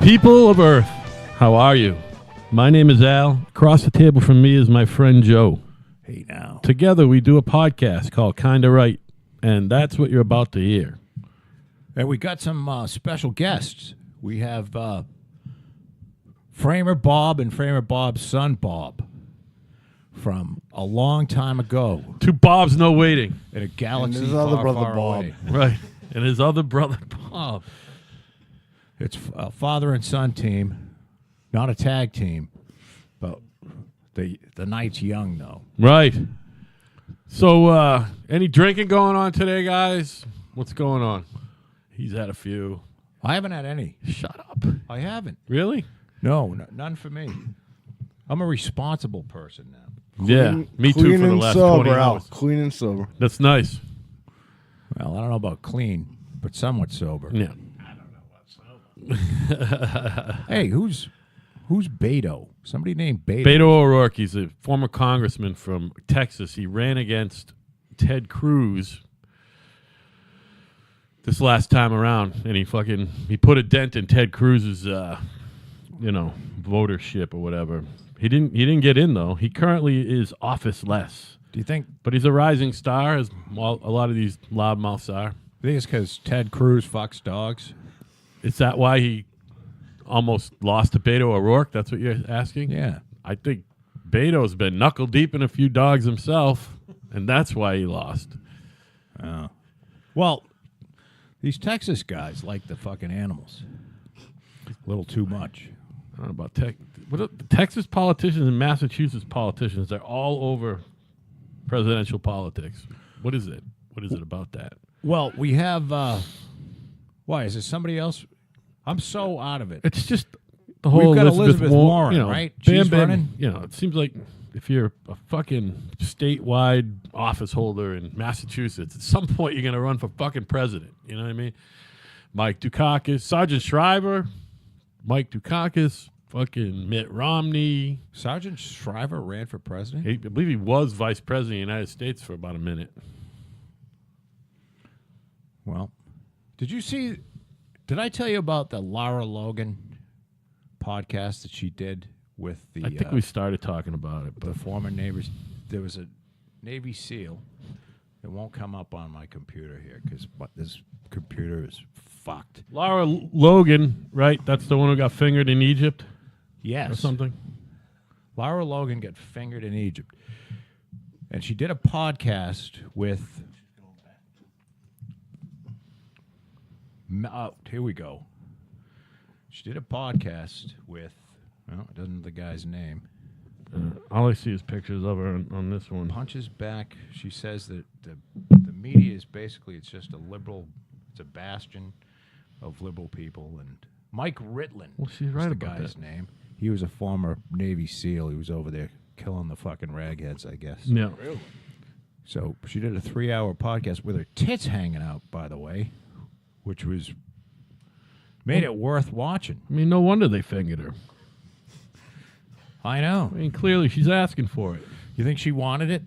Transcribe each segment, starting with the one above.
People of Earth, how are you? My name is Al. Across the table from me is my friend Joe. Hey now. Together we do a podcast called Kinda Right, and that's what you're about to hear. And we got some special guests. We have Framer Bob and Framer Bob's son Bob from a long time ago Two Bobs, no waiting. in a galaxy his far, other brother, far Bob. away. Right. And his other brother, Bob. It's a father and son team, not a tag team, but the night's young though. Right. So, any drinking going on today, guys? What's going on? He's had a few. I haven't had any. Shut up. I haven't. Really? No, none for me. I'm a responsible person now. Yeah. Me too Clean for the and last sober, 20 Al. hours. Clean and sober. That's nice. Well, I don't know about clean, but somewhat sober. Yeah. Hey, who's Beto? Somebody named Beto. Beto O'Rourke, he's a former congressman from Texas. He ran against Ted Cruz this last time around, and he put a dent in Ted Cruz's votership or whatever. He didn't get in though. He currently is officeless. Do you think? But he's a rising star, as a lot of these loudmouths are. I think it's because Ted Cruz fucks dogs. Is that why he almost lost to Beto O'Rourke? That's what you're asking? Yeah. I think Beto's been knuckle deep in a few dogs himself, and that's why he lost. Well, these Texas guys like the fucking animals. A little too much. I don't know about Texas politicians and Massachusetts politicians, they're all over presidential politics. What is it? What is it about that? Well, we have. Why is there somebody else? I'm so out of it. It's just the whole We've got Elizabeth Warren, you know, right? Bam She's Bam, running. You know, it seems like if you're a fucking statewide office holder in Massachusetts, at some point you're going to run for fucking president. You know what I mean? Mike Dukakis, Sergeant Shriver, Mike Dukakis, fucking Mitt Romney. Sergeant Shriver ran for president? I believe he was vice president of the United States for about a minute. Well, did I tell you about the Lara Logan podcast that she did with the I think we started talking about it, the but former neighbors? There was a Navy SEAL. It won't come up on my computer here because this computer is fucked. Lara Logan, right? That's the one who got fingered in Egypt Yes. or something? Lara Logan got fingered in Egypt. And she did a podcast with... here we go. She did a podcast with... Well, it doesn't know the guy's name. All I see is pictures of her on this one. Punches back. She says that the media is basically, it's just it's a bastion of liberal people. And Mike Ritlin, Well, she's right the about guy's that. name. He was a former Navy SEAL. He was over there killing the fucking ragheads, I guess. Yeah. So she did a 3-hour podcast with her tits hanging out, by the way, which made it worth watching. I mean, no wonder they fingered her. I know. I mean, clearly she's asking for it. You think she wanted it?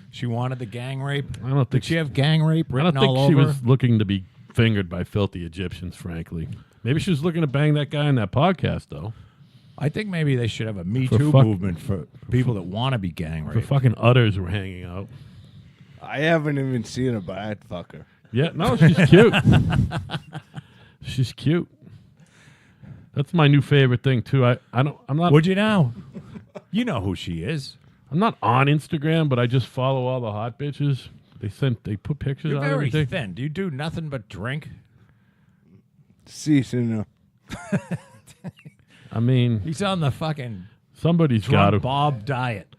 She wanted the gang rape? I don't think Did she have gang rape I written don't think all she over was her? looking to be fingered by filthy Egyptians, frankly. Maybe she was looking to bang that guy in that podcast, though. I think maybe they should have a Me For Too fuck- movement for people that want to be gang The raped. fucking udders were hanging out. I haven't even seen her, but I'd fuck her. Yeah, no, she's cute. She's cute. That's my new favorite thing too. I'm not Would you now? You know who she is. I'm not on Instagram, but I just follow all the hot bitches. They put pictures You're on very everything. thin. Do you do nothing but drink? See, no. I mean, He's on the fucking somebody's got to. Drunk Bob diet.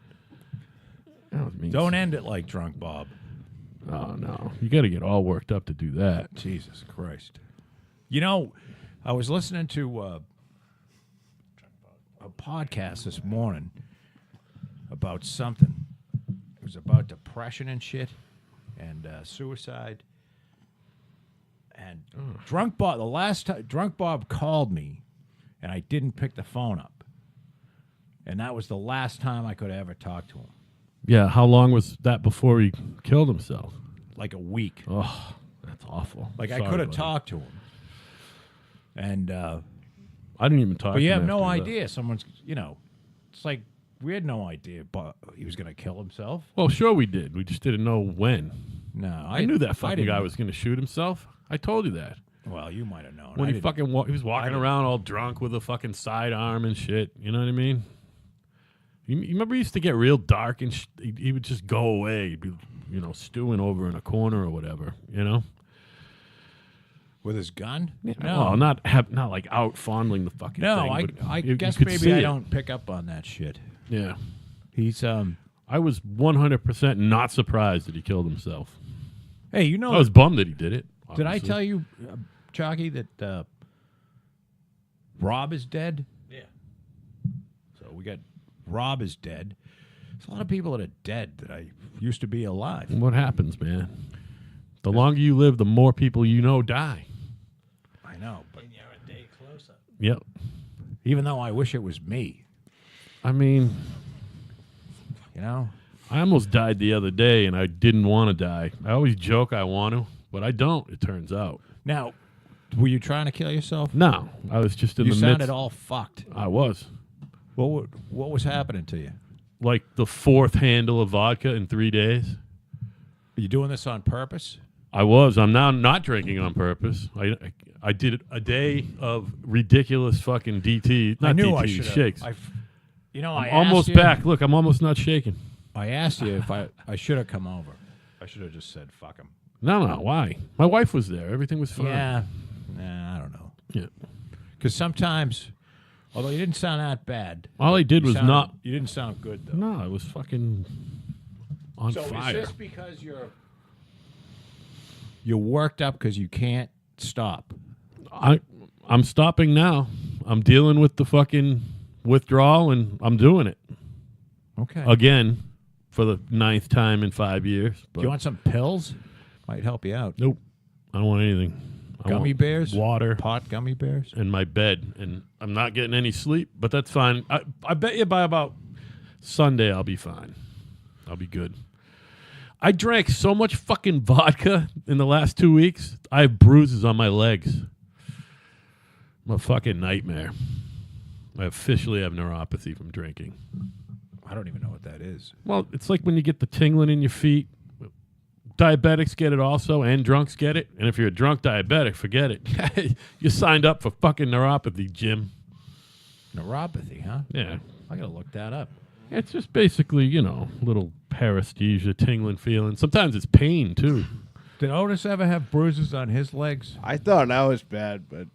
Don't Don't end it like Drunk Bob. Oh no, you got to get all worked up to do that. Jesus Christ. You know, I was listening to a podcast this morning about something. It was about depression and shit and suicide. And Drunk Bob, the last time Drunk Bob called me and I didn't pick the phone up. And that was the last time I could ever talk to him. Yeah, how long was that before he killed himself? Like a week. Oh, that's awful. Like Sorry, I could have buddy. talked to him. And I didn't even talk But to you him have no after that. idea. Someone's, it's like we had no idea, but he was going to kill himself. Well, sure we did. We just didn't know when. No, I knew that I fucking didn't guy know. was going to shoot himself. I told you that. Well, you might have known. When I he didn't. he was walking didn't. around all drunk with a fucking sidearm and shit. You know what I mean? You remember he used to get real dark and he would just go away. He'd be, stewing over in a corner or whatever, With his gun? No. No, Well, not like out fondling the fucking no. thing. I you guess could see maybe I it. don't pick up on that shit. Yeah. He's I was 100% not surprised that he killed himself. Hey, you know? I was bummed that he did it. Did I obviously. tell you, Chalky, that Rob is dead? Yeah. So we got Rob is dead. There's a lot of people that are dead that I used to be alive. What happens, man? The longer you live, the more people you know die. I know, but And you're a day closer. Yep. even though I wish it was me, I mean, I almost died the other day, and I didn't want to die. I always joke I want to, but I don't, it turns out. Now, were you trying to kill yourself? No, I was just in You the sounded midst. all fucked. I was. What was happening to you? Like the fourth handle of vodka in 3 days. Are you doing this on purpose? I was. I'm now not drinking on purpose. I did a day of ridiculous fucking DT. Not I knew DT, I should shakes. I I'm asked almost you, back. Look, I'm almost not shaking. I asked you if I should have come over. I should have just said, fuck him. No. Why? My wife was there. Everything was fine. Yeah. Nah, I don't know. Yeah. Because sometimes, although you didn't sound that bad. All I did you was sounded- not. You didn't sound good, though. No, I was fucking on So fire. is this because you're worked up because you can't stop? I'm stopping now. I'm dealing with the fucking withdrawal, and I'm doing it Okay. again for the 9th time in 5 years. Do But you want some pills? Might help you out. nope, I don't want anything. I Gummy want bears? water, Pot gummy bears? and my bed, and I'm not getting any sleep. But that's fine. I bet you by about Sunday I'll be fine. I'll be good. I drank so much fucking vodka in the last 2 weeks. I have bruises on my legs. I'm a fucking nightmare. I officially have neuropathy from drinking. I don't even know what that is. Well, it's like when you get the tingling in your feet. Diabetics get it also, and drunks get it. And if you're a drunk diabetic, forget it. You signed up for fucking neuropathy, Jim. Neuropathy, huh? Yeah. I gotta look that up. It's just basically, little paresthesia, tingling feeling. Sometimes it's pain, too. Did Otis ever have bruises on his legs? I thought that was bad, but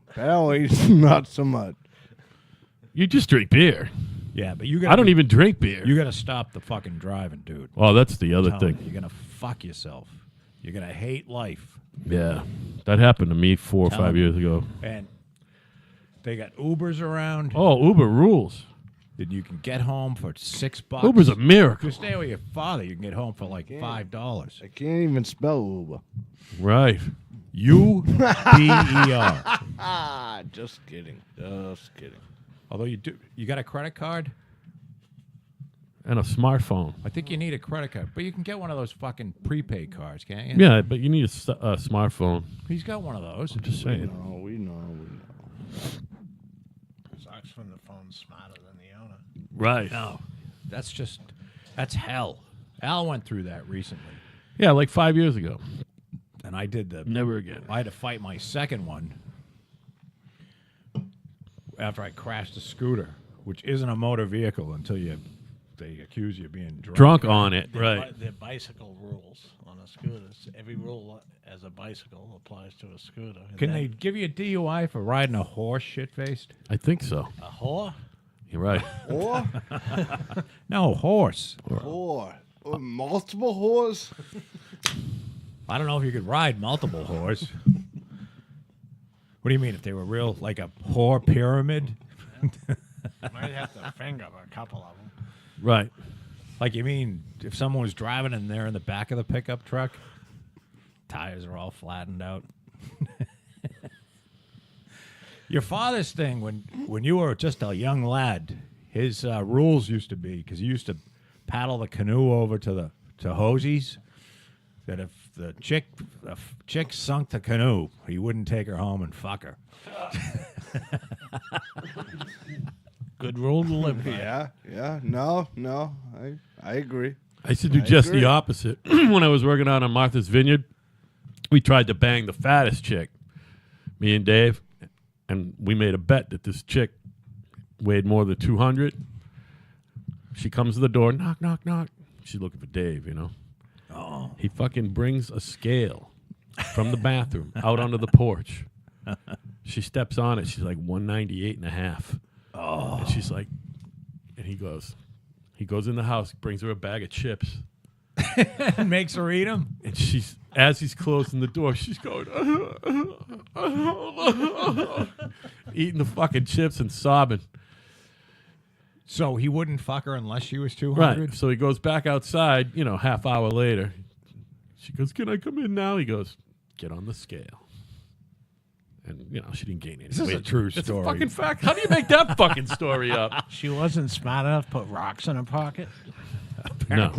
apparently not so much. You just drink beer. Yeah, but you got. I don't even drink beer. You gotta stop the fucking driving, dude. Well, that's the other Telling thing. you, you're gonna fuck yourself. You're gonna hate life. Yeah. That happened to me 4 or Tell 5 me. years ago. And they got Ubers around. Oh, Uber rules. That you can get home for $6. Uber's a If miracle. you stay with your father, you can get home for like $5. I can't even spell Uber. Right. UBER. Ah, just kidding. Just kidding. Although you got a credit card? And a smartphone. I think you need a credit card, but you can get one of those fucking prepaid cards, can't you? Yeah, but you need a smartphone. He's got one of those. I'm just saying. No, we know. Sucks when the phone's smarter than the owner. Right. No, that's hell. Al went through that recently, Yeah, like 5 years ago. and I did the. Never again. I had to fight my second one after I crashed a scooter, which isn't a motor vehicle until they accuse you of being drunk. Drunk on it. They're Right. They're bicycle rules on a scooter. Every rule as a bicycle applies to a scooter. And Can then they give you a DUI for riding a horse shit-faced? I think so. A whore? You're right. Or No, horse. or multiple whores. I don't know if you could ride multiple whores. What do you mean? If they were real, like a whore pyramid? Might have to finger a couple of them. Right. Like you mean if someone was driving and they're in the back of the pickup truck, tires are all flattened out. Your father's thing when you were just a young lad, his rules used to be because he used to paddle the canoe over to Hosie's. That if the chick sunk the canoe, he wouldn't take her home and fuck her. Good rule to live by. Yeah. No, I agree. I used to do I just agree. the opposite. When I was working out on Martha's Vineyard, we tried to bang the fattest chick, me and Dave, and we made a bet that this chick weighed more than 200. She comes to the door, knock, knock, knock. She's looking for Dave, you know. Oh. He fucking brings a scale from the bathroom out onto the porch. She steps on it. She's like 198 and a half. Oh. And she's like, and he goes in the house, brings her a bag of chips. And makes her eat them. And she's, as he's closing the door, she's going, eating the fucking chips and sobbing. So he wouldn't fuck her unless she was 200? Right. So he goes back outside, you know, half hour later. She goes, can I come in now? He goes, get on the scale. And, you know, she didn't gain any weight. This is a true It's story. a fucking fact. How do you make that fucking story up? She wasn't smart enough to put rocks in her pocket. No.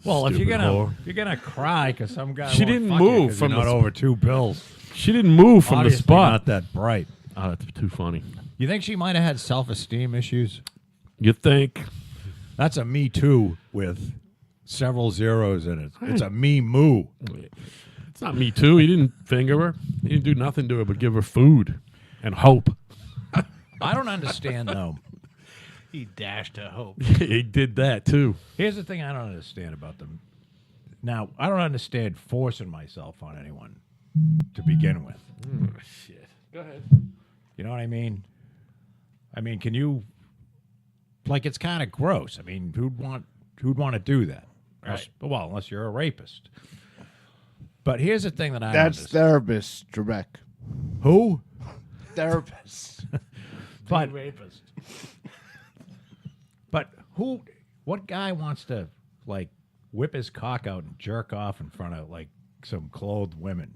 Well, if Stupid whore. you're gonna cry because some guy She won't didn't fuck move you 'cause from you're not the over 2 bills. She didn't move from Obviously the spot. Not that bright. Oh, that's too funny. You think she might have had self-esteem issues? You think? That's a me too with several zeros in it. It's a me moo. It's not me too. He didn't finger her. He didn't do nothing to her but give her food and hope. I don't understand though. He dashed her hope. He did that too. Here's the thing I don't understand about them. Now, I don't understand forcing myself on anyone to begin with. Shit. Go ahead. You know what I mean? I mean, can you? Like, it's kind of gross. I mean, who'd want to do that? Right. Well, unless you're a rapist. But here's the thing that I That's don't understand. therapist, Trebek. Who? Therapist. But Rapist. but who? What guy wants to like whip his cock out and jerk off in front of like some clothed women?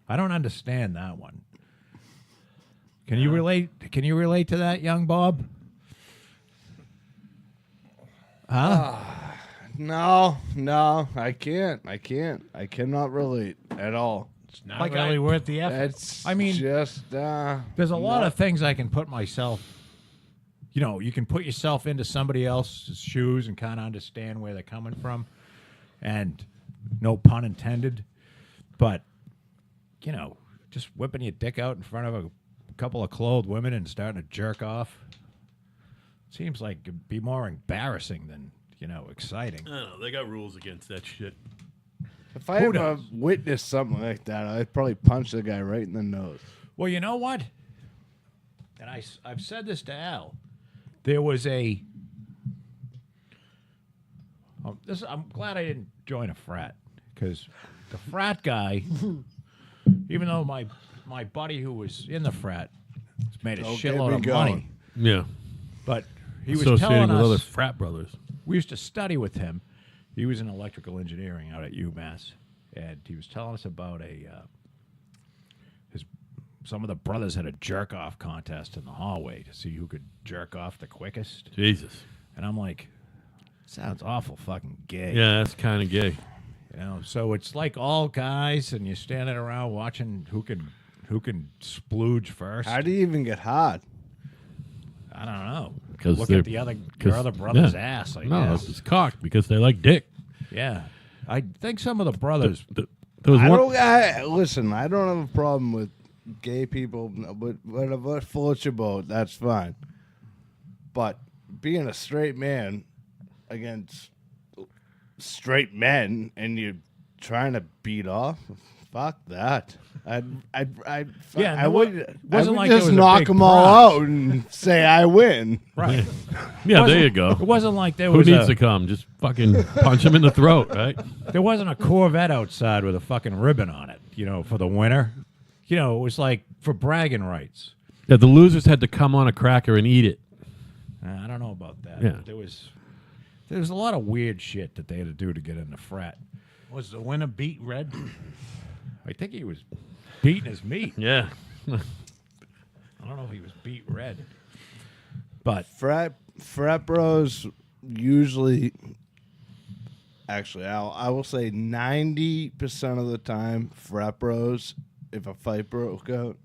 I don't understand that one. Can you relate? Can you relate to that, young Bob? Huh? No, I can't. I cannot relate at all. It's not Like really worth the effort. It's I mean, just There's a lot of things I can put myself. You know, you can put yourself into somebody else's shoes and kind of understand where they're coming from, and no pun intended. But you know, just whipping your dick out in front of a couple of clothed women and starting to jerk off seems like it'd be more embarrassing than exciting. I don't know. They got rules against that shit. If I Who ever does? witnessed something like that, I'd probably punch the guy right in the nose. Well, you know what? And I've said this to Al. There was a. I'm glad I didn't join a frat because the frat guy, even though my buddy who was in the frat made a Don't get shitload me of going. money, Yeah. but he was Associating telling with other us frat brothers. we used to study with him. He was in electrical engineering out at UMass, and he was telling us about some of the brothers had a jerk off contest in the hallway to see who could jerk off the quickest. Jesus. And I'm like, sounds awful fucking gay. Yeah, that's kind of gay. So it's like all guys, and you're standing around watching who can splooge first. How do you even get hard? I don't know. 'Cause Look they're- at your 'cause- other brother's yeah. ass. I No, guess. it's cocked because they like dick. Yeah. I think some of the brothers. There was I one. don't. Listen, I don't have a problem with gay people, but whatever floats your boat, that's fine. But being a straight man against straight men, and you're trying to beat off, fuck that. I would wasn't like there just was a knock big them all prize. out and say I win. Right. Yeah, there you go. It wasn't like there Who was needs to come? Just fucking punch him in the throat, right? there wasn't a Corvette outside with a fucking ribbon on it, for the winner. It was like for bragging rights. Yeah, the losers had to come on a cracker and eat it. I don't know about that. Yeah. There was a lot of weird shit that they had to do to get in the frat. Was the winner beat red? I think he was beating his meat. Yeah. I don't know if he was beat red. But Frat bros usually, actually, I will say 90% of the time, frat bros, if a fight broke out,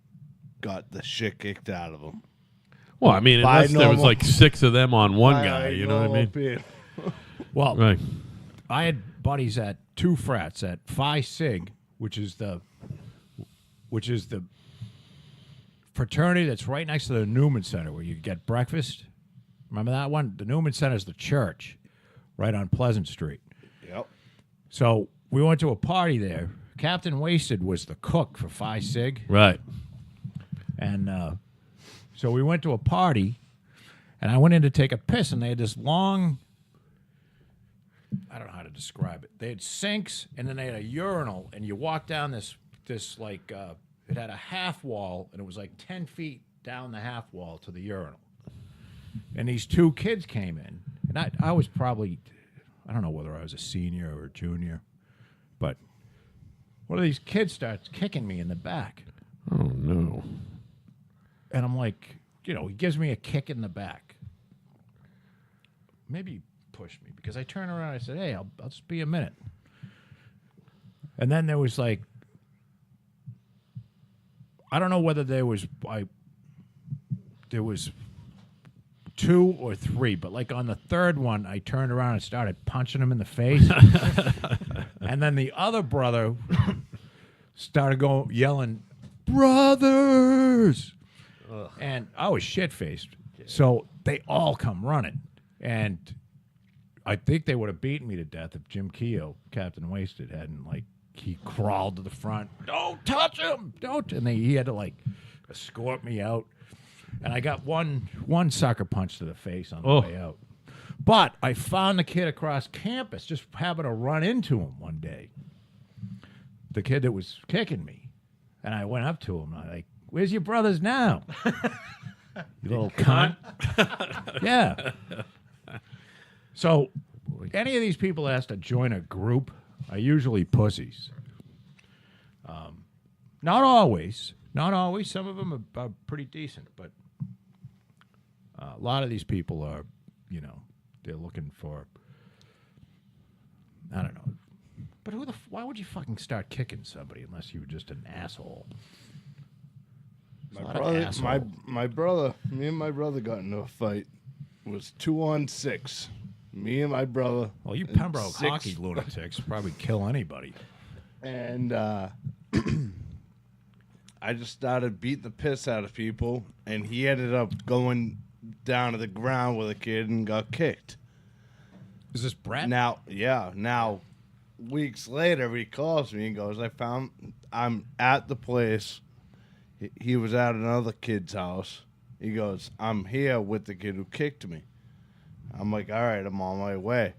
got the shit kicked out of them. Well, I mean, By unless there was normal- like 6 of them on one By guy, you know what I normal mean? people. Well, Right. I had buddies at 2 frats at Phi Sig, which is the fraternity that's right next to the Newman Center where you get breakfast. Remember that one? The Newman Center is the church right on Pleasant Street. Yep. So we went to a party there. Captain Wasted was the cook for Phi Sig. Right. And so we went to a party, and I went in to take a piss, and they had this long, I don't know how to describe it. They had sinks, and then they had a urinal, and you walk down this like, it had a half wall, and it was like 10 feet down the half wall to the urinal. And these 2 kids came in, and I was probably, I don't know whether I was a senior or a junior, but one of these kids starts kicking me in the back. Oh, no. And I'm like, he gives me a kick in the back. Maybe he pushed me because I turned around and I said, hey, I'll just be a minute. And then there was like, I don't know whether there was 2 or 3, but like on the third one, I turned around and started punching him in the face. And then the other brother started yelling, brothers. Ugh. And I was shit-faced. So they all come running. And I think they would have beaten me to death if Jim Keogh, Captain Wasted, hadn't, like, he crawled to the front. Don't touch him! Don't! And he had to, like, escort me out. And I got one sucker punch to the face on the way out. But I found the kid across campus just happened to run into him one day. The kid that was kicking me. And I went up to him. And I'm like, where's your brothers now? You little cunt. Yeah. So any of these people that has to join a group are usually pussies. Not always. Not always. Some of them are pretty decent. But a lot of these people are, they're looking for, I don't know. But why would you fucking start kicking somebody unless you were just an asshole? My brother, me and my brother got into a fight. It was 2-on-6. Me and my brother. Well, you Pembroke hockey lunatics probably kill anybody. And I just started beating the piss out of people, and he ended up going down to the ground with a kid and got kicked. Is this Brett? Now, weeks later, he calls me and goes, I'm at the place. He was at another kid's house. He goes, I'm here with the kid who kicked me. I'm like, all right, I'm on my way.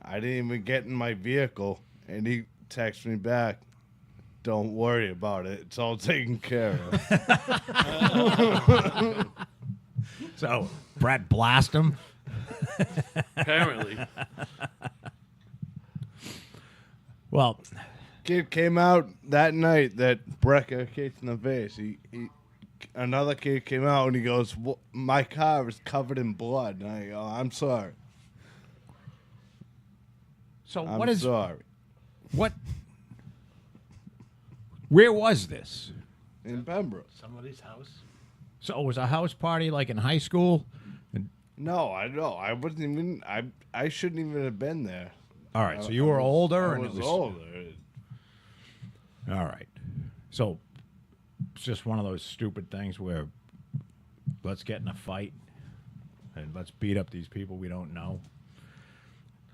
I didn't even get in my vehicle, and he texts me back, don't worry about it. It's all taken care of. So, Brett blast him? Apparently. Well, kid came out that night that Brett got kicked in the face. Another kid came out and he goes, my car is covered in blood. And I go, I'm sorry. So I'm sorry. Where was this? In Pembroke. Somebody's house. So it was a house party like in high school? No, I know. I wasn't even. I shouldn't even have been there. All right, so you were older, I and was it was older. All right, so it's just one of those stupid things where let's get in a fight and let's beat up these people we don't know.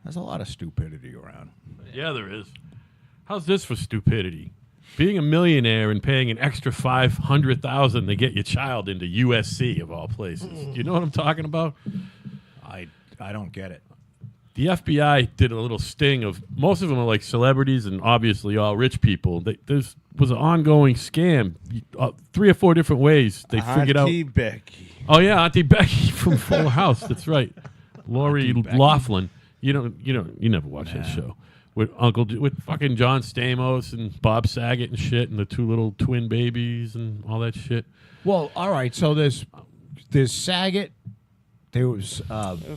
There's a lot of stupidity around. Yeah, there is. How's this for stupidity? Being a millionaire and paying an extra $500,000 to get your child into USC of all places. You know what I'm talking about? I don't get it. The FBI did a little sting of most of them are like celebrities and obviously all rich people. There was an ongoing scam, 3 or 4 different ways they figured out. Auntie Becky. Oh yeah, Auntie Becky from Full House. That's right, Lori Loughlin. You never watched that show with with fucking John Stamos and Bob Saget and shit, and the 2 little twin babies and all that shit. Well, all right. So there's Saget. There was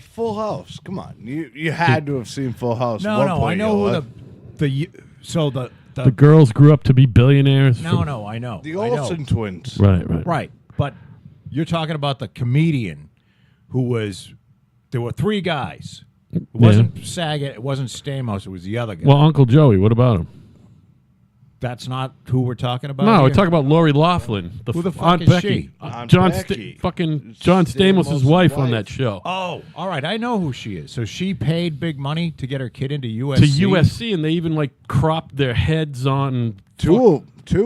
Full House. Come on, you had to have seen Full House. No, I know who the girls grew up to be billionaires. No, I know. The I know. Olsen twins. Right. Right. But you're talking about the comedian who was. There were 3 guys. It wasn't Saget. It wasn't Stamos. It was the other guy. Well, Uncle Joey, what about him? That's not who we're talking about. No, here? we're talking about Lori Loughlin. Who the fuck Aunt is Becky. she? Aunt John Becky. fucking John Stamos' Stamos' wife on wife. that show. Oh, all right. I know who she is. So she paid big money to get her kid into USC. To USC, and they even like cropped their heads on. Two.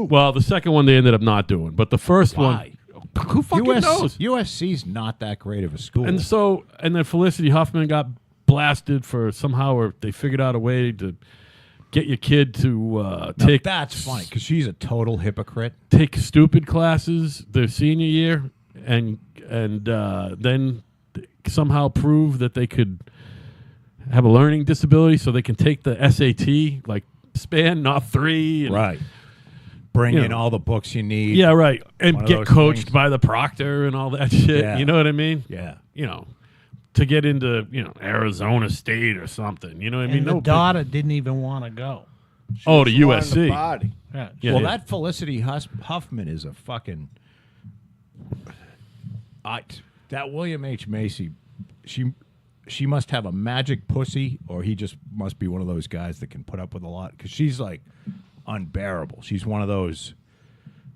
Well, the second one they ended up not doing, but the first Why? one, who fucking knows? USC's not that great of a school. And so, and then Felicity Huffman got blasted for somehow, or they figured out a way to get your kid to Now, take that's funny because she's a total hypocrite. take stupid classes their senior year, and then somehow prove that they could have a learning disability, so they can take the SAT like span, not 3. And, Right. Bring You in know. all the books you need. Yeah, right. And One of get those coached things. by the proctor and all that shit. Yeah. You know what I mean? Yeah. You know, to get into, Arizona State or something. You know what I mean? And the big- daughter didn't even want to go. Oh, to She wanted the USC. body. Yeah. Yeah, Well, yeah. that Felicity Huffman is a fucking. That William H. Macy, she must have a magic pussy, or he just must be one of those guys that can put up with a lot. Because she's like unbearable. She's one of those.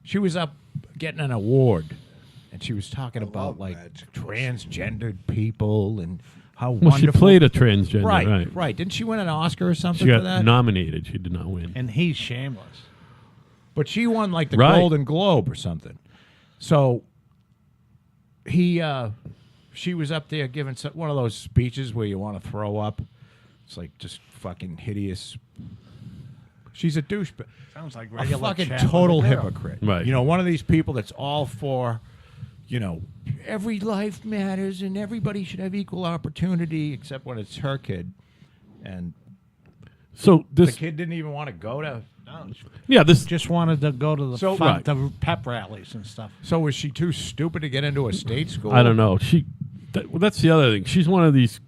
She was up getting an award, and she was talking about love like magic pussy. transgendered people and how Well, she wonderful. played a transgender, right? Right. Didn't she win an Oscar or something She for got that? nominated. She did not win. And he's shameless. But she won like the Right. Golden Globe or something. So she was up there giving one of those speeches where you want to throw up. It's like just fucking hideous. She's a douchebag. Sounds like A regular fucking chat with total a girl. hypocrite. Right. You know, one of these people that's all for, every life matters and everybody should have equal opportunity, except when it's her kid. And So the this, kid didn't even want to go to. No, she yeah, this. just wanted to go to the, So- Right. the pep rallies and stuff. So was she too stupid to get into a state school? I don't know. That's the other thing. She's one of these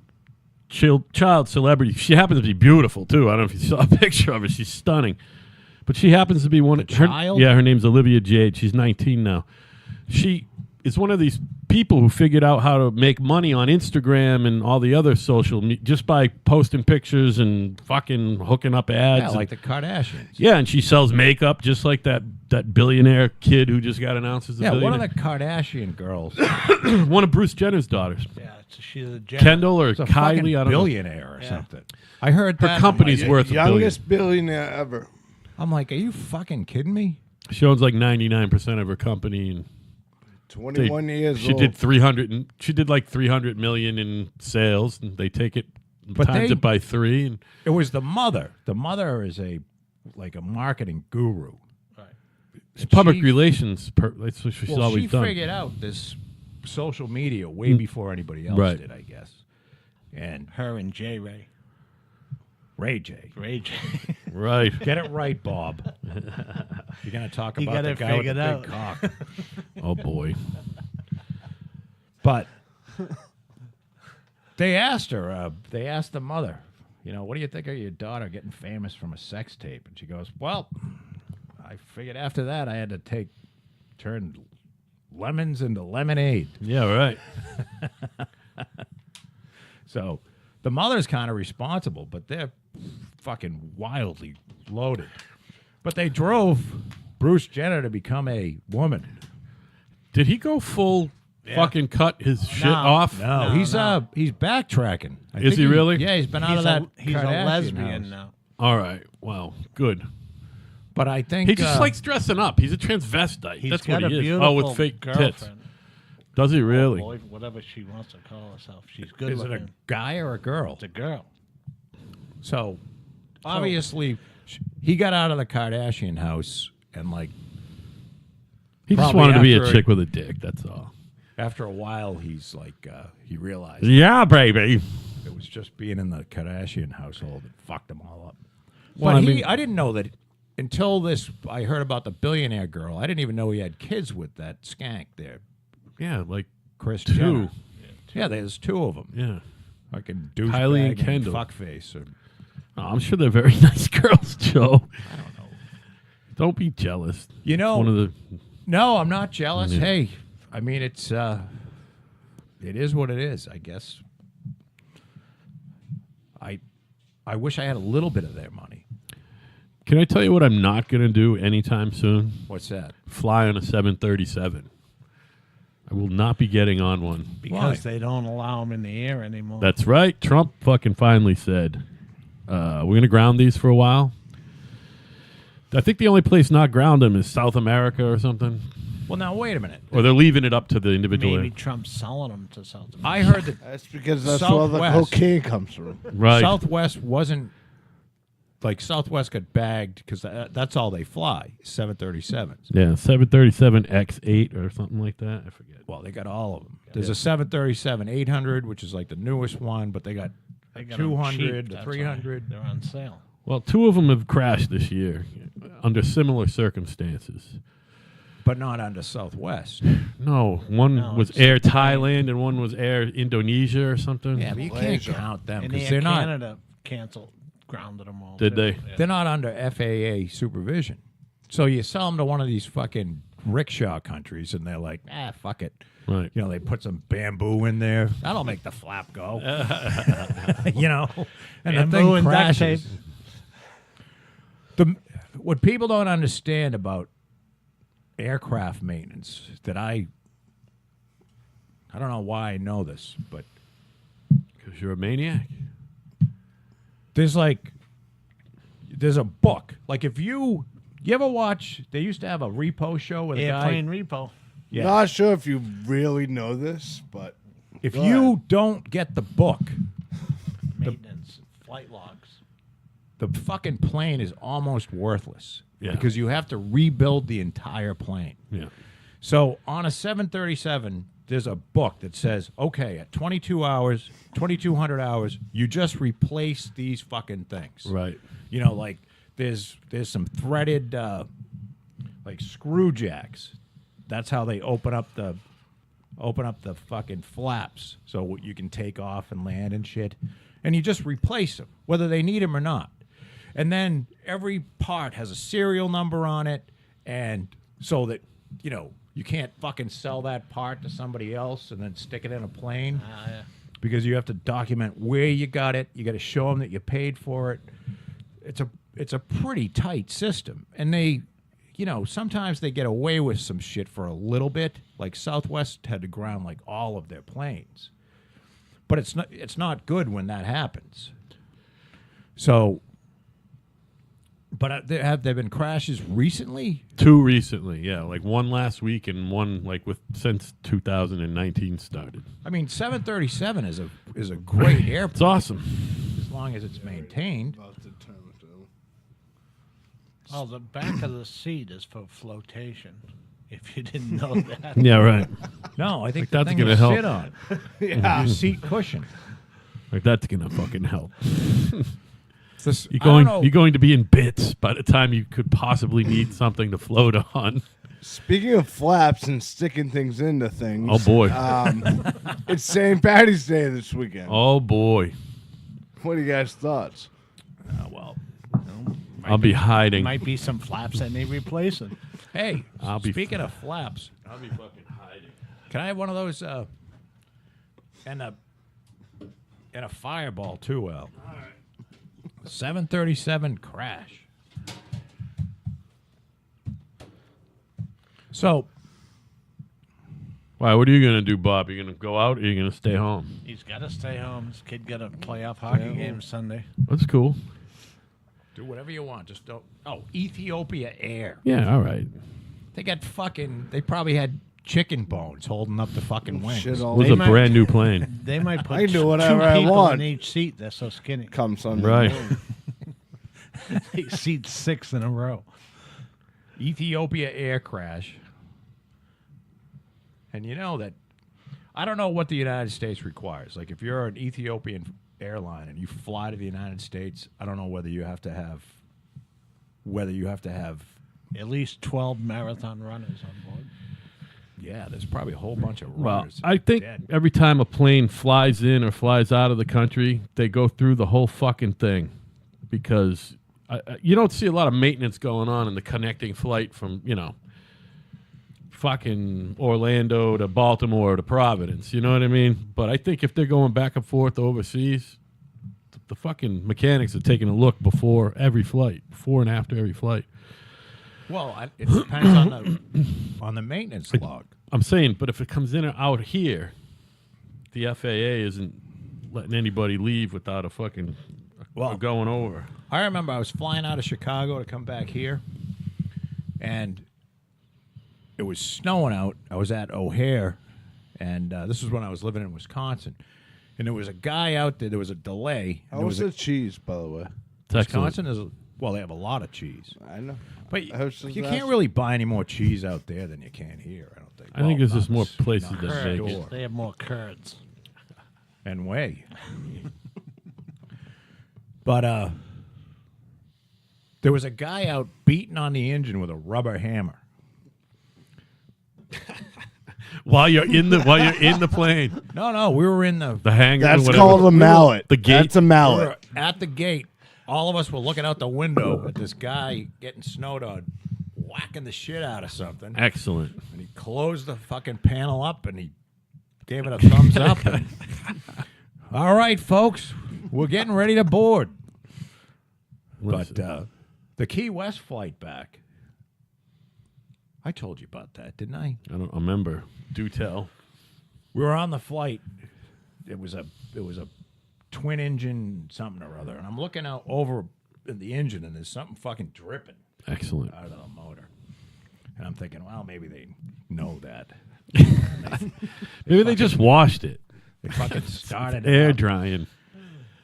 child celebrities. She happens to be beautiful too. I don't know if you saw a picture of her. She's stunning, but she happens to be one. child? Yeah, her name's Olivia Jade. She's 19 now. She is one of these people who figured out how to make money on Instagram and all the other social just by posting pictures and fucking hooking up ads. Yeah, and- like the Kardashians. yeah, and she sells makeup just like that billionaire kid who just got announced as a Yeah, one billionaire. of the Kardashian girls. One of Bruce Jenner's daughters. Yeah, she's a Jenner. Kendall or It's a fucking Kylie, I don't know. billionaire or Yeah. something. I heard Her that. company's worth a billion. Youngest billionaire ever. I'm like, are you fucking kidding me? She owns like 99% of her company, and 21 years she old. did 300. She did like 300 million in sales, and they take it But times they- it by 3. And It was the mother. The mother is a marketing guru. it's public she- relations. That's what she's Well, always she done. figured out this social media way before anybody else Right. did, I guess. And Her and J. Ray. Ray J. Ray J. Right. Get it right, Bob. You're going to talk You about got the it guy with the figured big out. cock. Oh boy. But they asked her, they asked the mother, what do you think of your daughter getting famous from a sex tape? And she goes, well, I figured after that I had to turn lemons into lemonade. Yeah. Right. So the mother's kind of responsible, but they're fucking wildly loaded. But they drove Bruce Jenner to become a woman. Did he go full? Fucking cut his shit off. No, he's backtracking. I Is think he really? Yeah, he's been out of that. He's a Kardashian lesbian house. now. All right. Well, good. But I think He just likes dressing up. He's a transvestite. He's That's got what a he is. beautiful Oh, with fake tits. girlfriend. Does he really? Boy, whatever she wants to call herself. She's good Is it a looking. guy or a girl? It's a girl. So obviously, he got out of the Kardashian house and He just Probably wanted to be a after- chick with a dick. That's all. after a while, he's he realized Yeah, baby. it was just being in the Kardashian household that fucked them all up. Well, But I mean- I didn't know that until this. I heard about the billionaire girl. I didn't even know he had kids with that skank there, Yeah, like Chris two. Jenner. Yeah, there's two of them. Yeah. Fucking Kylie and douchebag Kendall. fuckface. Or, Oh, I'm sure they're very nice girls, Joe. I don't know. Don't be jealous. You know, One of the no, I'm not jealous. Yeah. Hey, I mean, it is what it is, I guess. I wish I had a little bit of their money. Can I tell you what I'm not going to do anytime soon? What's that? Fly on a 737. I will not be getting on one. Because they don't allow them in the air anymore. That's right. Trump fucking finally said, we're going to ground these for a while. I think the only place not ground them is South America or something. Well, now, wait a minute. Or they're leaving it up to the individual. Maybe Trump's selling them to South America. I heard that That's because that's where the Southwest. cocaine comes from. Right. Southwest wasn't, like, Southwest got bagged because that's all they fly, 737s. Yeah, 737 X8 or something like that. I forget. Well, they got all of them. There's a 737-800, which is like the newest one, but they got They a got 'em 200, cheap, the that's 300. why. They're on sale. Well, 2 of them have crashed this year under similar circumstances. But not under Southwest. No, one No, was it's Air Thailand and one was Air Indonesia or something. Yeah, but you can't Malaysia. count them And because Air they're not. Canada canceled, grounded them all. Did too. they? Yeah. They're not under FAA supervision. So you sell them to one of these fucking rickshaw countries, and they're like, fuck it. Right. You know, they put some bamboo in there. That'll make the flap go. You know, and the Bamboo thing and duct crashes. tape. What people don't understand about aircraft maintenance that I don't know why I know this, but Because you're a maniac. there's a book. Like if you ever watch, they used to have a repo show with a guy. Airplane repo. Yeah. Not sure if you really know this, but If Go you ahead. don't get the book, Maintenance. Flight logs. the fucking plane is almost worthless. Yeah. Because you have to rebuild the entire plane. Yeah. So on a 737, there's a book that says, okay, at 2,200 hours, you just replace these fucking things. Right. You know, like there's some threaded like screw jacks. That's how they open up the fucking flaps so you can take off and land and shit. And you just replace them, whether they need them or not. And then every part has a serial number on it, and so that, you know, you can't fucking sell that part to somebody else and then stick it in a plane Yeah. because you have to document where you got it. You got to show them that you paid for it. It's a pretty tight system, and they, you know, sometimes they get away with some shit for a little bit. Like Southwest had to ground like all of their planes, but it's not good when that happens. So, but there been crashes recently? 2 recently, yeah. Like one last week and one like since 2019 started. I mean, 737 is a great airplane It's awesome. as long as it's maintained. Well, the back of the seat is for flotation. If you didn't know that. Yeah, right. No, I think Like, that's thing gonna you help. sit on. Your seat cushion. Like that's gonna fucking help. This, You're I don't going know. you're going to be in bits by the time you could possibly need something to float on. speaking of flaps and sticking things into things, Oh boy. it's St. Patty's Day this weekend. Oh boy. What are you guys' thoughts? Well, I'll be hiding. Might be some flaps that need replacing. hey, I'll be speaking of flaps, I'll be fucking hiding. can I have one of those and a fireball too, Al? 737 crash. So, Why, what are you gonna do, Bob? You gonna go out or are you gonna stay home? He's got to stay home. His kid got a playoff hockey game Sunday. That's cool. do whatever you want. Just don't. Oh, Ethiopia Air. Yeah, all right. They probably had chicken bones holding up the fucking wings. Shit It all was They a might- brand new plane. They might put I can do two whatever I people want. in each seat. They're so skinny. come Sunday Right. morning. They seat 6 in a row. Ethiopia air crash. And you know that I don't know what the United States requires. Like if you're an Ethiopian airline and you fly to the United States, I don't know whether you have to have At least 12 marathon runners on board. yeah, there's probably a whole bunch of Well, runners. I think dead. every time a plane flies in or flies out of the country, they go through the whole fucking thing because you don't see a lot of maintenance going on in the connecting flight from, fucking Orlando to Baltimore to Providence. You know what I mean? But I think if they're going back and forth overseas, the fucking mechanics are taking a look before every flight, before and after every flight. Well, it depends on the maintenance log. I'm saying, but if it comes in or out here, the FAA isn't letting anybody leave without a fucking going over. I remember I was flying out of Chicago to come back here, and it was snowing out. I was at O'Hare, and this was when I was living in Wisconsin. And there was a guy out there. There was a delay. How was the cheese, by the way? Wisconsin is they have a lot of cheese. I know. But you can't really buy any more cheese out there than you can here, I don't think. I think there's just more not places that next make it. door. They have more curds. And whey. But there was a guy out beating on the engine with a rubber hammer. While you're in the plane, No, we were in the hangar. That's whatever. called a mallet. The gate. That's a we mallet. were at the gate. All of us were looking out the window at this guy getting snowed on, whacking the shit out of something. Excellent. And he closed the fucking panel up and he gave it a thumbs up. All right, folks, we're getting ready to board. But the Key West flight back, I told you about that, didn't I? I don't remember. Do tell. We were on the flight. It was a twin engine something or other, and I'm looking out over at the engine, and there's something fucking dripping Excellent. out of the motor. And I'm thinking, well, maybe they know that. Maybe they just washed it. They fucking started it Air up. drying.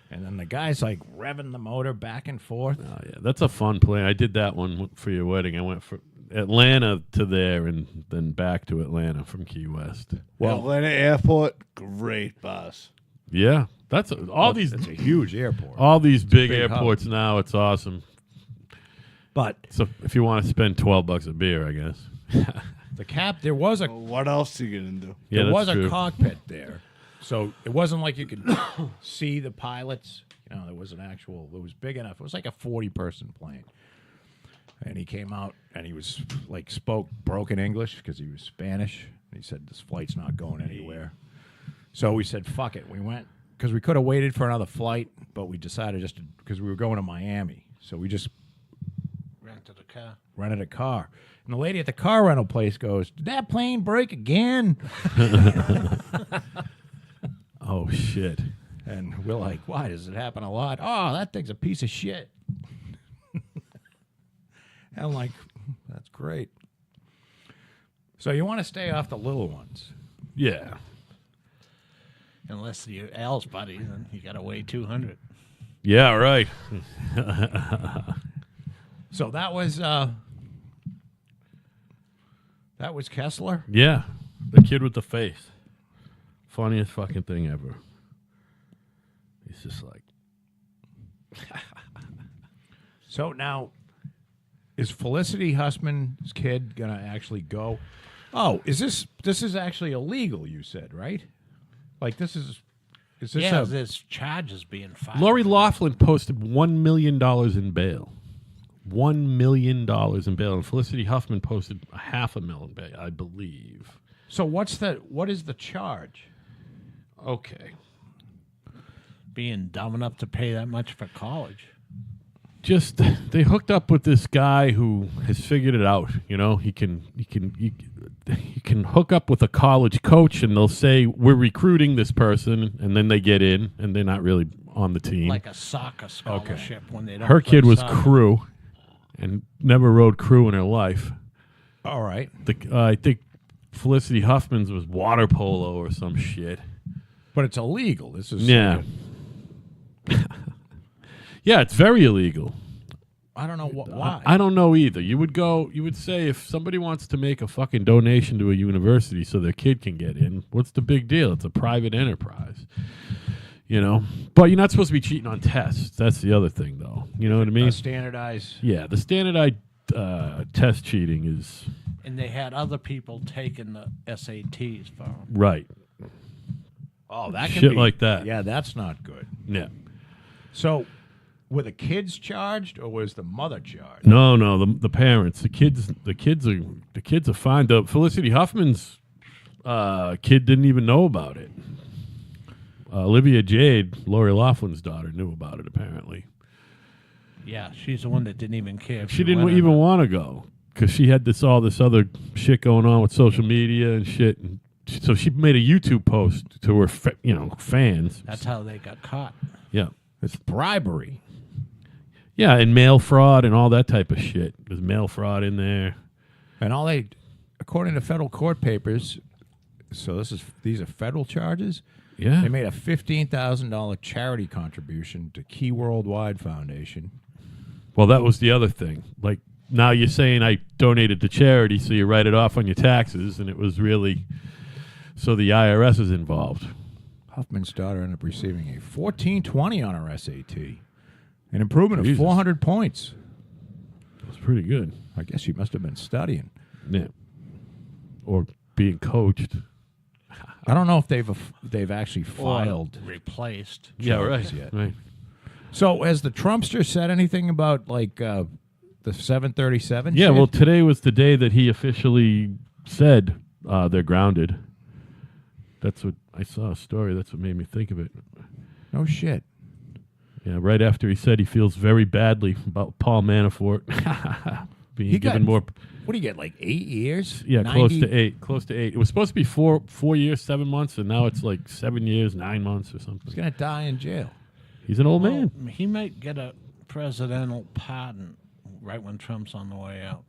And then the guy's like revving the motor back and forth. Oh yeah, that's a fun plane. I did that one for your wedding. I went from Atlanta to there and then back to Atlanta from Key West. Well, Atlanta Airport, great bus. Yeah, that's all these. It's a huge airport. All these big big airports now. It's awesome. But So if you want to spend $12 a beer, I guess. there was a What else are you gonna do? Yeah, there that's was true. a cockpit there. So it wasn't like you could see the pilots. There was it was big enough. It was like a 40-person plane. And he came out and he was like spoke broken English because he was Spanish. And he said, this flight's not going anywhere. So we said, fuck it. We went, because we could have waited for another flight, but we decided because we were going to Miami. So we just Rented a car. rented a car. And the lady at the car rental place goes, did that plane break again? Oh shit. And we're like, why? Does it happen a lot? Oh, that thing's a piece of shit. And I'm like, that's great. So you want to stay off the little ones. Yeah. Unless you're Al's buddy, then you got to weigh 200. Yeah. Right. So that was Kessler. Yeah. The kid with the face. Funniest fucking thing ever. He's just like. So now, is Felicity Hussman's kid gonna actually go? Oh, this is actually illegal? You said, right? Like this is this Yeah, a, there's charges being filed. Lori Loughlin posted $1 million in bail. $1 million in bail. And Felicity Huffman posted $500,000 bail, I believe. so what is the charge? Okay. Being dumb enough to pay that much for college. Just they hooked up with this guy who has figured it out. He can hook up with a college coach, and they'll say we're recruiting this person, and then they get in, and they're not really on the team. Like a soccer scholarship when they don't Her play kid was soccer. crew, and never rode crew in her life. All right, I think Felicity Huffman's was water polo or some shit. but it's illegal. This is Yeah. Yeah, it's very illegal. I don't know why. I don't know either. You would say if somebody wants to make a fucking donation to a university so their kid can get in, what's the big deal? It's a private enterprise. But you're not supposed to be cheating on tests. That's the other thing, though. You know what I mean? Standardized. Yeah, the standardized test cheating is And they had other people taking the SATs for them. right. Oh, that can Shit be like that. Yeah, that's not good. Yeah. So were the kids charged or was the mother charged? No, the parents, the kids are fine. The Felicity Huffman's kid didn't even know about it. Olivia Jade, Lori Loughlin's daughter, knew about it apparently. Yeah, she's the one that didn't even care. if She you didn't went or even not. want to go because she had all this other shit going on with social media and shit. And so she made a YouTube post to her, fans. That's how they got caught. Yeah, It's bribery. yeah, and mail fraud and all that type of shit. There's mail fraud in there. And according to federal court papers, so these are federal charges. Yeah, They made a $15,000 charity contribution to Key Worldwide Foundation. well, that was the other thing. Like now you're saying I donated to charity, so you write it off on your taxes, and it was really so the IRS is involved. Huffman's daughter ended up receiving a 1420 on her SAT, an improvement Jesus. of 400 points. It's pretty good. I guess she must have been studying. Yeah, or being coached. I don't know if they've actually Or filed. replaced. Yeah, right. charges yet. Right. So has the Trumpster said anything about like the 737? Yeah, shit? well, today was the day that he officially said they're grounded. That's what I saw a story. That's what made me think of it. No shit. Yeah, right after he said he feels very badly about Paul Manafort being He given got- more. What do you get, like 8 years? Yeah, 90? close to eight. Close to 8. It was supposed to be 4 years, 7 months, and now it's like 7 years, 9 months or something. He's going to die in jail. He's an old Well, man. he might get a presidential pardon right when Trump's on the way out.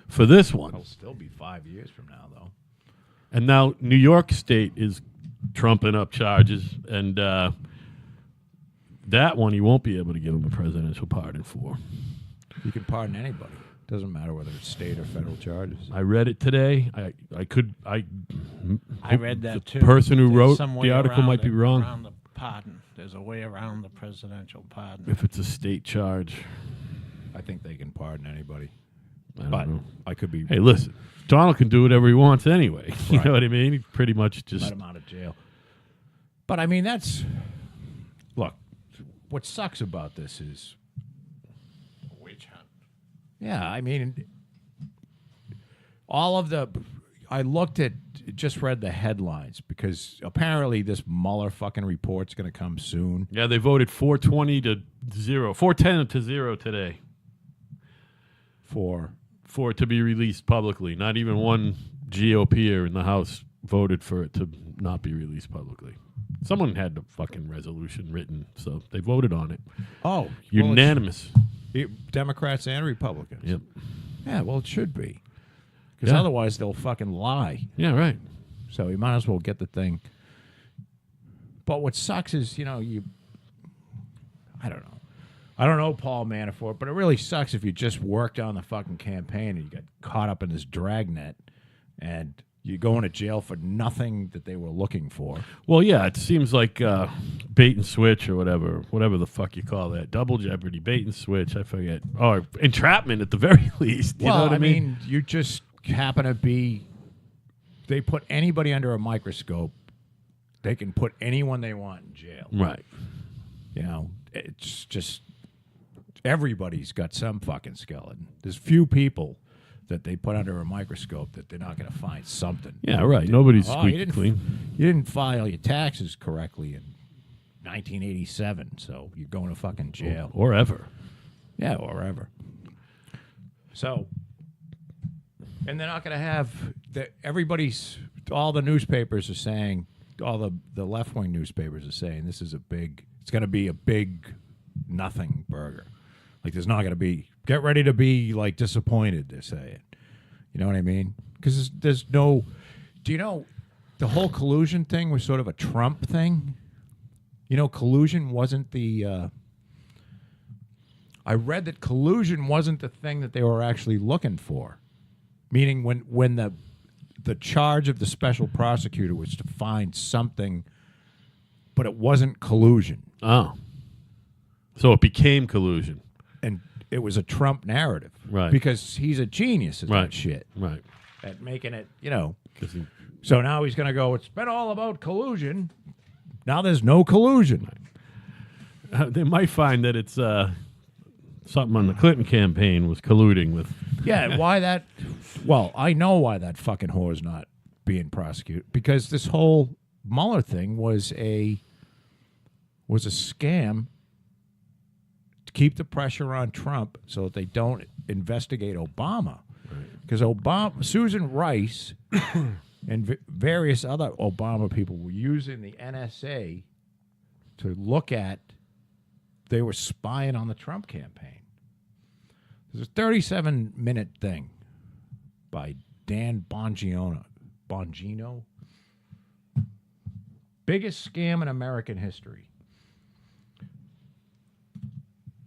For this one. It'll still be 5 years from now, though. And now New York State is trumping up charges, and that one he won't be able to give him a presidential pardon for. You can pardon anybody. Doesn't matter whether it's state or federal charges. I read it today. I read that too. The person who There's wrote some the way article around might be it, wrong. Around the pardon. There's a way around the presidential pardon. If it's a state charge, I think they can pardon anybody. I don't But know. I could be Hey, listen, Donald can do whatever he wants anyway. You Right. know what I mean? He pretty much just let him out of jail. But I mean, look, what sucks about this is, Witch hunt. yeah, I mean, I just read the headlines because apparently this Mueller fucking report's going to come soon. yeah. They voted 410 to 0 today For for it to be released publicly. Not even one GOPer in the House voted for it to not be released publicly. Someone had the fucking resolution written, so they voted on it. well, Unanimous. Democrats and Republicans. Yep. Yeah, well, it should be because Yeah. otherwise they'll fucking lie. Yeah, right. So you might as well get the thing. But what sucks is, I don't know. I don't know Paul Manafort, but it really sucks if you just worked on the fucking campaign and you got caught up in this dragnet and you're going to jail for nothing that they were looking for. Well, yeah, it seems like bait and switch or whatever the fuck you call that. Double jeopardy, bait and switch, I forget. Or entrapment at the very least. You know what I mean? You just happen to be, they put anybody under a microscope. They can put anyone they want in jail. Right. It's just everybody's got some fucking skeleton. There's few people that they put under a microscope that they're not going to find something. Yeah, right. Nobody's Oh, squeaky clean. You didn't file your taxes correctly in 1987, so you're going to fucking jail. Or ever. Yeah, or ever. So, and they're not going to have all the newspapers are saying, all the left-wing newspapers are saying it's going to be a big nothing burger. Like there's not going to be, get ready to be like disappointed, they're saying. You know what I mean? Because there's no, do you know, the whole collusion thing was sort of a Trump thing? Collusion wasn't I read that collusion wasn't the thing that they were actually looking for. Meaning when the charge of the special prosecutor was to find something, but it wasn't collusion. Oh. So it became collusion. And it was a Trump narrative. Right. Because he's a genius at Right. that shit. Right. At making it, 'Cause he- So now he's going to go, it's been all about collusion. Now there's no collusion. they might find that it's something on the Clinton campaign was colluding with. Yeah, why that? Well, I know why that fucking whore is not being prosecuted, because this whole Mueller thing was a scam to keep the pressure on Trump so that they don't investigate Obama. Because Susan Rice and various other Obama people were using the NSA to look at. They were spying on the Trump campaign. There's a 37-minute thing by Dan Bongino. Biggest scam in American history.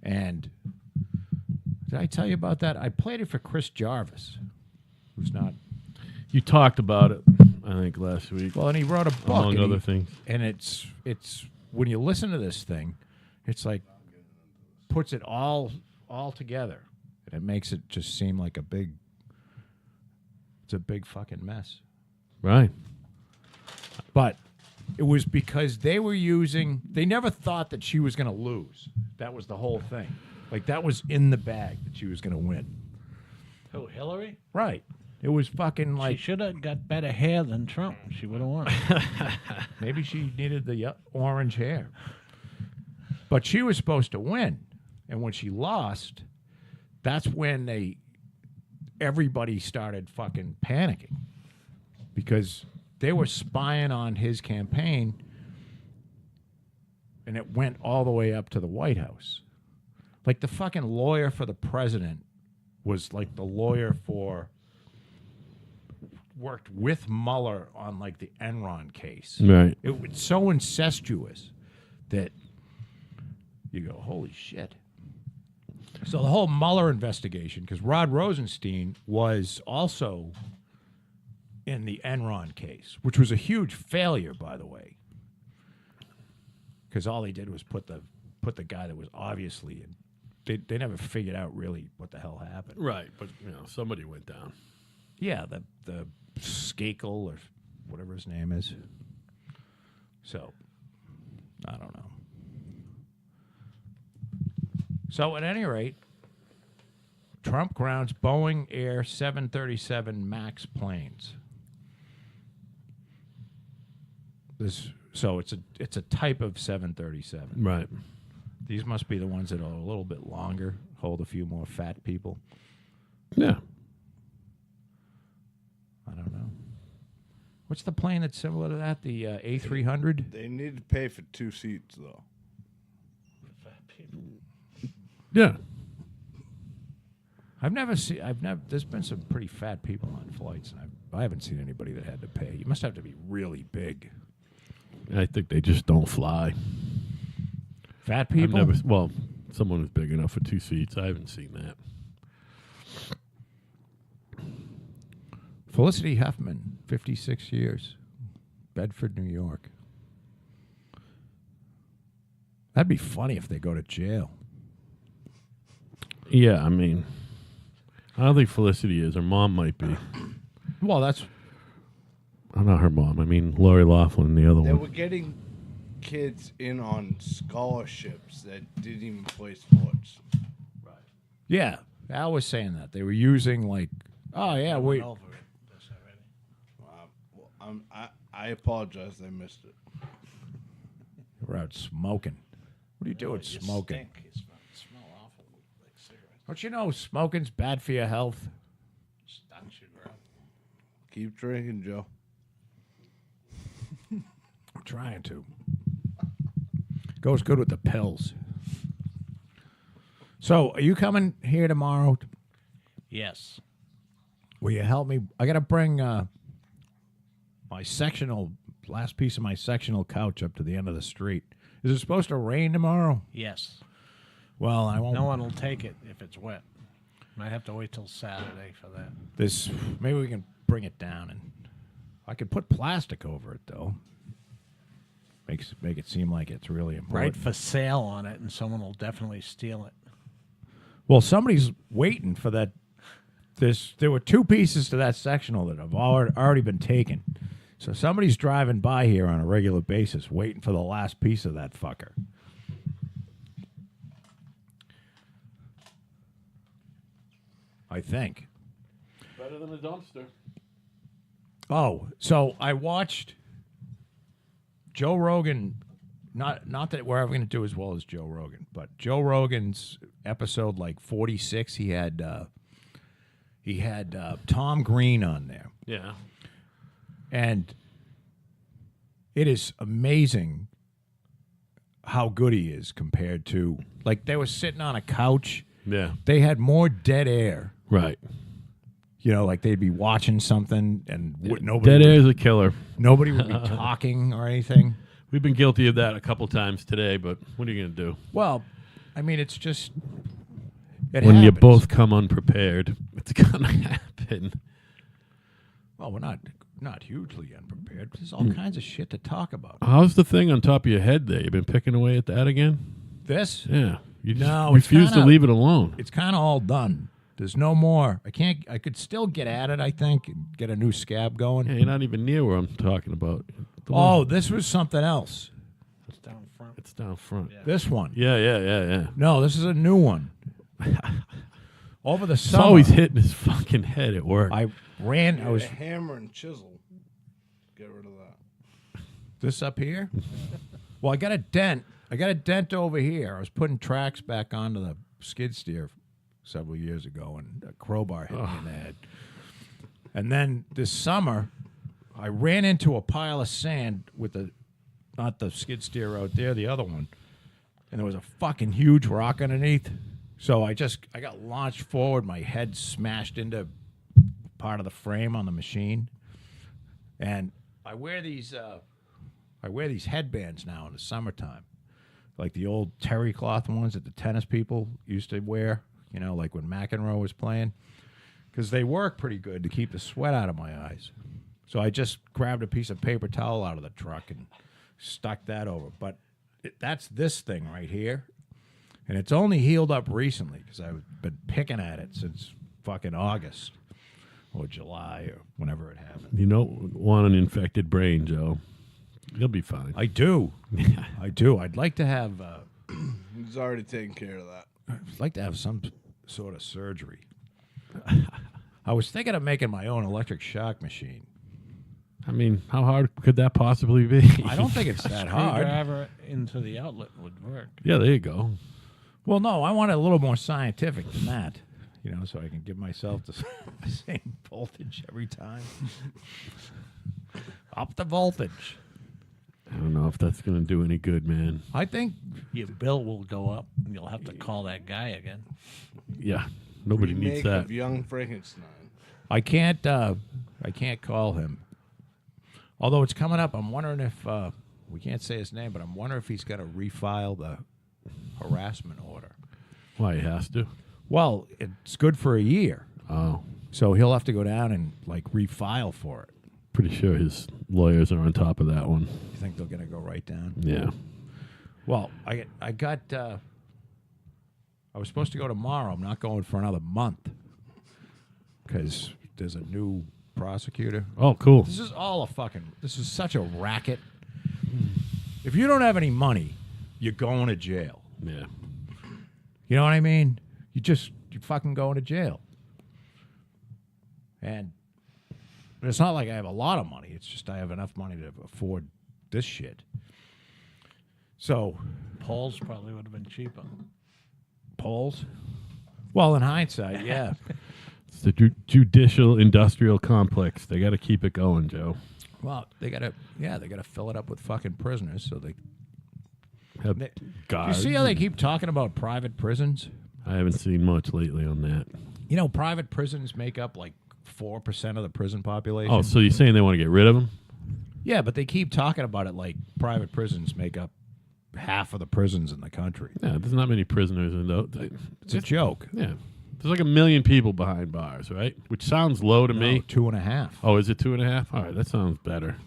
And did I tell you about that? I played it for Chris Jarvis, who's not. You talked about it, I think, last week. Well, and he wrote a book. Among other things. And it's when you listen to this thing, it's like puts it all together. And it makes it just seem like it's a big fucking mess. Right. But it was because they never thought that she was going to lose. That was the whole thing. Like, that was in the bag that she was going to win. Who, Hillary? Right. It was fucking like... She should have got better hair than Trump. She would have won. Maybe she needed the orange hair. But she was supposed to win. And when she lost, that's when everybody started fucking panicking. Because they were spying on his campaign, and it went all the way up to the White House. Like, the fucking lawyer for the president was like the lawyer worked with Mueller on like the Enron case. Right. It was so incestuous that you go, holy shit. So the whole Mueller investigation, because Rod Rosenstein was also in the Enron case, which was a huge failure, by the way, because all they did was put the guy that was obviously in. They never figured out really what the hell happened. Right, but somebody went down. Yeah, the Skakel or whatever his name is. So, I don't know. So, at any rate, Trump grounds Boeing Air 737 MAX planes. So it's a type of 737. Right. These must be the ones that are a little bit longer, hold a few more fat people. Yeah. I don't know. What's the plane that's similar to that? The A300? They need to pay for 2 seats, though. Yeah. There's been some pretty fat people on flights, and I haven't seen anybody that had to pay. You must have to be really big. I think they just don't fly. Fat people? Someone who's big enough for 2 seats. I haven't seen that. Felicity Huffman, 56 years, Bedford, New York. That'd be funny if they go to jail. Yeah, I mean, I don't think Felicity is. Her mom might be. Well, that's... I'm not her mom. I mean, Lori Loughlin, the other They one. were getting kids in on scholarships that didn't even play sports. Yeah, Al was saying that. They were using, like, oh, yeah, wait. Over it. That's already. I apologize. I missed it. We're out smoking. What are you doing You smoking? stink. You smell awful like cigarettes. Don't you know smoking's bad for your health? Stunk you, bro. Keep drinking, Joe. I'm trying to. Goes good with the pills. So, are you coming here tomorrow? Yes. Will you help me? I got to bring my last piece of my sectional couch up to the end of the street. Is it supposed to rain tomorrow? Yes. Well, I won't. No one will take it if it's wet. Might have to wait till Saturday for that. Maybe we can bring it down, and I could put plastic over it though. Make it seem like it's really important. Write for sale on it, and someone will definitely steal it. Well, somebody's waiting for that. There were 2 pieces to that sectional that have already been taken. So somebody's driving by here on a regular basis, waiting for the last piece of that fucker. I think. Better than a dumpster. Oh, so I watched Joe Rogan. Not that we're ever going to do as well as Joe Rogan, but Joe Rogan's episode like 46. He had Tom Green on there, Yeah. and it is amazing how good he is compared to, like, they were sitting on a couch. Yeah. They had more dead air. Right. You know, like they'd be watching something and nobody Dead would, air is a killer. nobody would be talking or anything. We've been guilty of that a couple times today, but what are you going to do? Well, I mean, it's just When you happens. both come unprepared, it's going to happen. Well, we're not hugely unprepared. There's all kinds of shit to talk about. How's the thing on top of your head there? You been picking away at that again? This, Yeah. You just No, it's refuse to kinda- leave it alone. it's kind of all done. There's no more. I could still get at it, I think, and get a new scab going. Yeah, you're not even near where I'm talking about. Oh, this was something else. It's down front. It's down front. Yeah. This one. Yeah. No, this is a new one. Over the It's summer, always hitting his fucking head at work. I ran. I was a hammer and chisel. Get rid of that. this up here. Well, I got a dent. I got a dent over here. I was putting tracks back onto the skid steer several years ago, and a crowbar hit me in the head. And then this summer, I ran into a pile of sand with not the skid steer out there, the other one, and there was a fucking huge rock underneath. So I got launched forward. My head smashed into part of the frame on the machine, and I wear these headbands now in the summertime, like the old terry cloth ones that the tennis people used to wear. You know, like when McEnroe was playing, because they work pretty good to keep the sweat out of my eyes. So I just grabbed a piece of paper towel out of the truck and stuck that over. But that's this thing right here. And it's only healed up recently because I've been picking at it since fucking August or July or whenever it happened. You don't want an infected brain, Joe. You'll be fine. I do. I do. I'd like to have He's already taken care of that. I'd like to have some sort of surgery. I was thinking of making my own electric shock machine. I mean, how hard could that possibly be? I don't think it's that hard. Screwdriver into the outlet would work. Yeah, there you go. Well, no, I want it a little more scientific than that. You know, so I can give myself the same voltage every time. Up the voltage. I don't know if that's going to do any good, man. I think Your bill will go up, and you'll have to call that guy again. Yeah, nobody Remake needs that. of Young Frankenstein. I can't call him. Although it's coming up, I'm wondering if we can't say his name, but I'm wondering if he's going to refile the harassment order. Why, he has to? Well, it's good for a year, Oh, so he'll have to go down and like refile for it. pretty sure his lawyers are on top of that one. You think they're going to go right down? Yeah. Well, I was supposed to go tomorrow. I'm not going for another month because there's a new prosecutor. Oh, cool. This is such a racket. If you don't have any money, you're going to jail. Yeah. You know what I mean? You're fucking going to jail. And it's not like I have a lot of money. It's just I have enough money to afford this shit. So, Polls probably would have been cheaper. polls? Well, in hindsight, yeah. It's the judicial industrial complex. They got to keep it going, Joe. Well, they gotta fill it up with fucking prisoners. So they. Have You guards. see how they keep talking about private prisons? I haven't seen much lately on that. You know, private prisons make up like 4% of the prison population. Oh, so you're saying they want to get rid of them? Yeah, but they keep talking about it like private prisons make up half of the prisons in the country. Yeah, there's not many prisoners in those. It's a joke. Yeah. There's like 1 million people behind bars, right? Which sounds low to me. 2.5. Oh, is it 2.5? All right, that sounds better.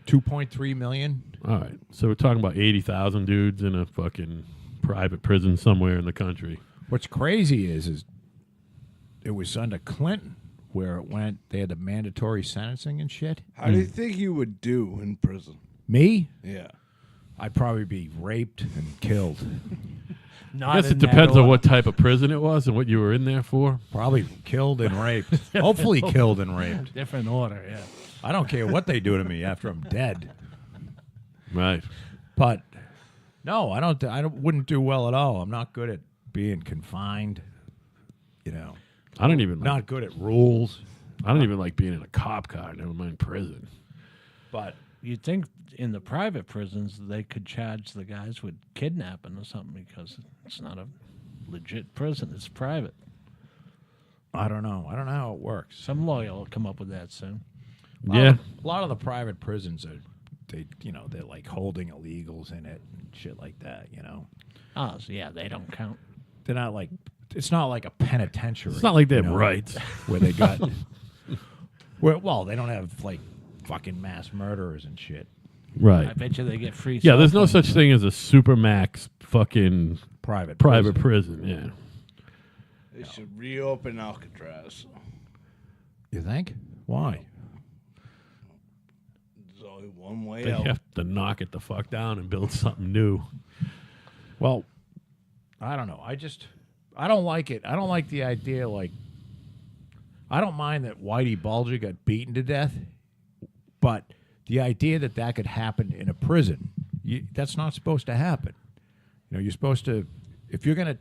2.3 million. All right, so we're talking about 80,000 dudes in a fucking private prison somewhere in the country. What's crazy is it was under Clinton where it went. They had the mandatory sentencing and shit. How do you think you would do in prison? Me, Yeah. I'd probably be raped and killed. I guess it depends on what type of prison it was and what you were in there for. Probably killed and raped. Hopefully killed and raped. Different order, yeah. I don't care what they do to me after I'm dead. Right. But no, I don't. Wouldn't do well at all. I'm not good at being confined. You know, I don't even not good at rules. I don't even like being in a cop car, never mind prison. But You'd think in the private prisons they could charge the guys with kidnapping or something because it's not a legit prison. It's private. I don't know. I don't know how it works. Some lawyer will come up with that soon. Yeah. A lot of the private prisons are, they're like holding illegals in it and shit like that. You know, Oh, so yeah, they don't count. they're not like. It's not like a penitentiary. It's not like they you have know, rights. where they got. Well, they don't have like fucking mass murderers and shit. I Right. bet you they get free. Yeah, cell there's no phones. such thing as a supermax fucking Private prison. Yeah. They should reopen Alcatraz. You think? Why? There's only one way They out. have to knock it the fuck down and build something new. Well, I don't know. I don't like it. I don't like the idea. Like, I don't mind that Whitey Bulger got beaten to death, but the idea that that could happen in a prison, that's not supposed to happen. You know, you're supposed to, if you're gonna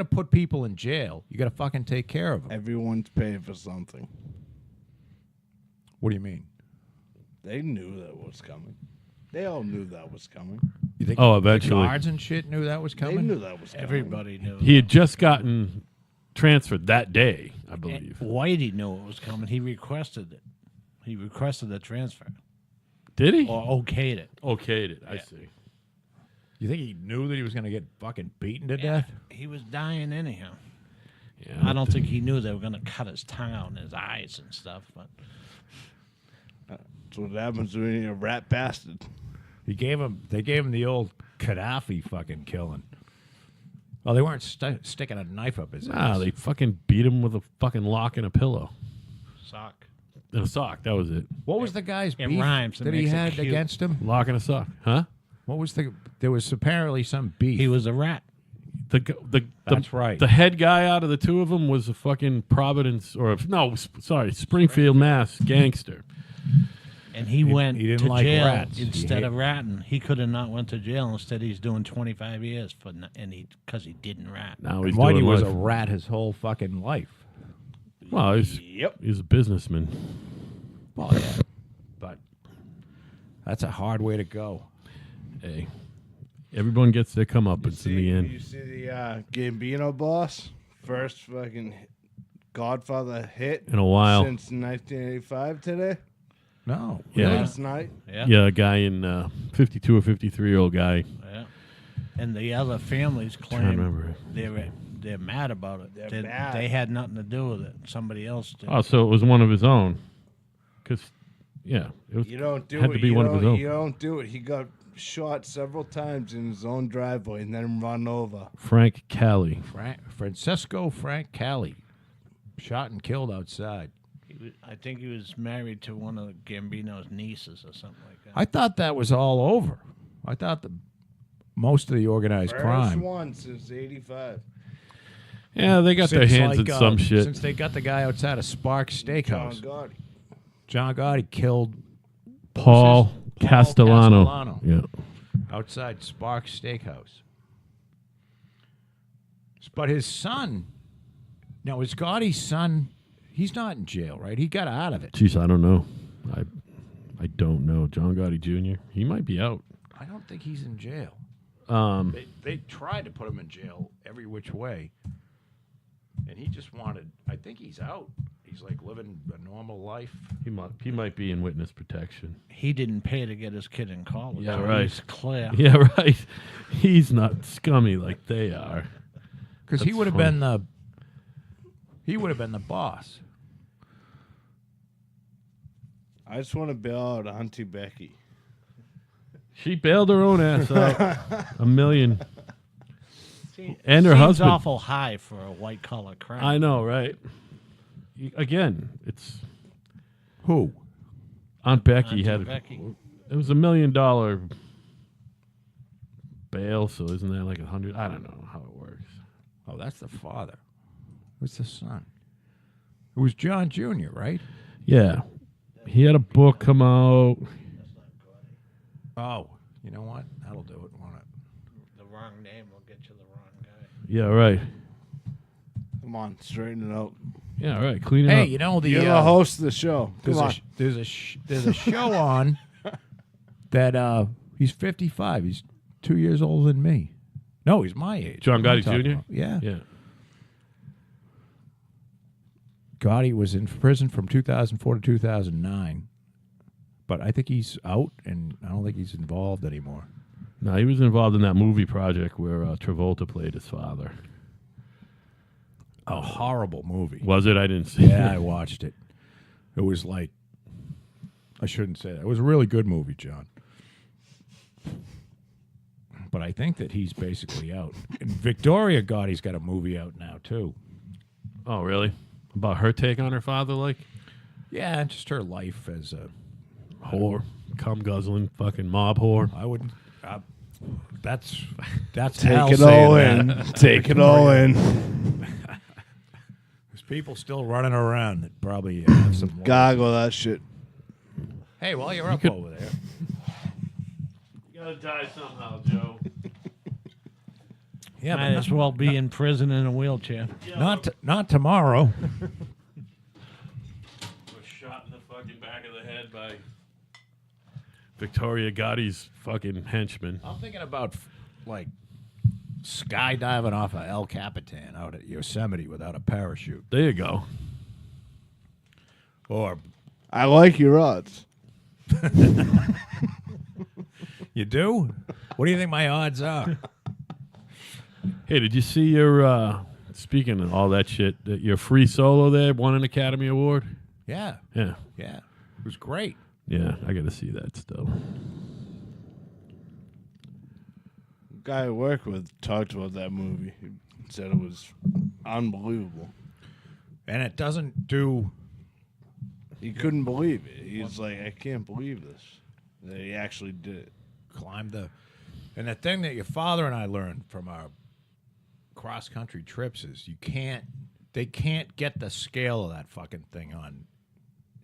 put people in jail, you gotta fucking take care of them. Everyone's paying for something. What do you mean? They knew that was coming. They all knew that was coming. You think Oh, the eventually. guards and shit knew that was They coming? knew that was coming. Everybody knew. He had just gotten transferred that day, I believe. Whitey knew it was coming. He requested it. He requested the transfer Did he? or okayed it. Okayed it. I Yeah. see. You think he knew that he was gonna get fucking beaten to death? He was dying anyhow. Yeah, I don't think he knew they were going to cut his tongue out and his eyes and stuff. But That's what happens when you're a rat bastard. They gave him the old Gaddafi fucking killing. Well, they weren't sticking a knife up his ass. Nah, they fucking beat him with a fucking lock and a pillow. sock. And a sock. That was it. What was the guy's It beef rhymes. It that he makes it had cute. against him? Lock and a sock. Huh? What was there was apparently some beef. He was a rat. That's right. The head guy out of the two of them was a fucking Providence Springfield, Mass gangster. And he went he didn't to like jail rats. He instead hate- of ratting. He could have not went to jail. Instead, he's doing 25 years because he didn't rat. Now he's Whitey doing was a life. rat his whole fucking life. Well, he's a businessman. Well, yeah. But that's a hard way to go. Hey, everyone gets their comeuppance in the You end. see the Gambino boss? First fucking Godfather hit In a while. since 1985 today? No. Yeah. Last night? Yeah. Yeah, a guy in 52 or 53-year-old guy. Yeah. And the other families Trying to claim remember. they're mad about it. They're mad. They had nothing to do with it. Somebody else did. Oh, so it was one of his own. Because, yeah, it was, You don't do had it. to be you one of his don't- own. You don't do it. He got shot several times in his own driveway and then run over. Frank Cali. Francesco Frank Cali, shot and killed outside. I think he was married to one of Gambino's nieces or something like that. I thought that was all over. I thought most of the organized First crime. one since 85. Yeah, they got their Since, hands like, in some shit. Since they got the guy outside of Sparks John Steakhouse. Gotti. John Gotti killed Paul Castellano. Castellano. Yeah. outside Sparks Steakhouse. But his son, now is Gotti's son, he's not in jail, right? He got out of it. Jeez, I don't know. I don't know. John Gotti Jr. He might be out. I don't think he's in jail. Um, They tried to put him in jail every which way. And he just wanted, I think he's out. He's like living a normal life. he might be in witness protection. He didn't pay to get his kid in college. Yeah, so right. He's clear. Yeah, right. He's not scummy like they are. Because he That's would have funny. been the boss. I just want to bail out Auntie Becky. She bailed her own ass out. $1 million. See, And her seems husband. awful high for a white collar crime. I know, right? Again, it's Who? Aunt Becky Auntie had Becky. it was $1 million bail, so isn't that like 100? I don't know how it works. Oh, that's the father. Who's the son? It was John Jr., right? Yeah. He had a book come out. Oh, you know what? That'll do it, won't it? The wrong name will get you the wrong guy. Yeah, right. Come on, straighten it out. Yeah, right. Clean it Hey, up. you know You're the host of the show. Come on. there's a show on that he's 55. He's 2 years older than me. No, he's my age. John What am I Gotti talking Jr.? about? Yeah. Yeah. Gotti was in prison from 2004 to 2009. But I think he's out, and I don't think he's involved anymore. No, he was involved in that movie project where Travolta played his father. A horrible movie. Was it? I didn't see Yeah, I it. watched it. It was like, I shouldn't say that. It was a really good movie, John. But I think that he's basically out. And Victoria Gotti's got a movie out now, too. Oh, really? About her take on her father, like? Yeah, just her life as a Whore. Cum guzzling fucking mob whore. I wouldn't. That's Take hell it saying all that. in. Take it all in. There's people still running around that probably have some. Goggle that shit. Hey, while you're up could- over there, You gotta die somehow, Joe. yeah, Might but as well be in prison in a wheelchair. not tomorrow. Was shot in the fucking back of the head by Victoria Gotti's fucking henchman. I'm thinking about like skydiving off of El Capitan out at Yosemite without a parachute, There you go. or I like your odds. you do. What do you think my odds are? Hey, did you see your, speaking of all that shit, that your free solo there won an Academy Award? Yeah, Yeah. yeah, it was great. Yeah, I gotta see that still. Guy I work with talked about that movie. He said it was unbelievable. And it doesn't do. He couldn't believe it. He's like, I can't believe this. That he actually did it. Climb the. And the thing that your father and I learned from our cross country trips is they can't get the scale of that fucking thing on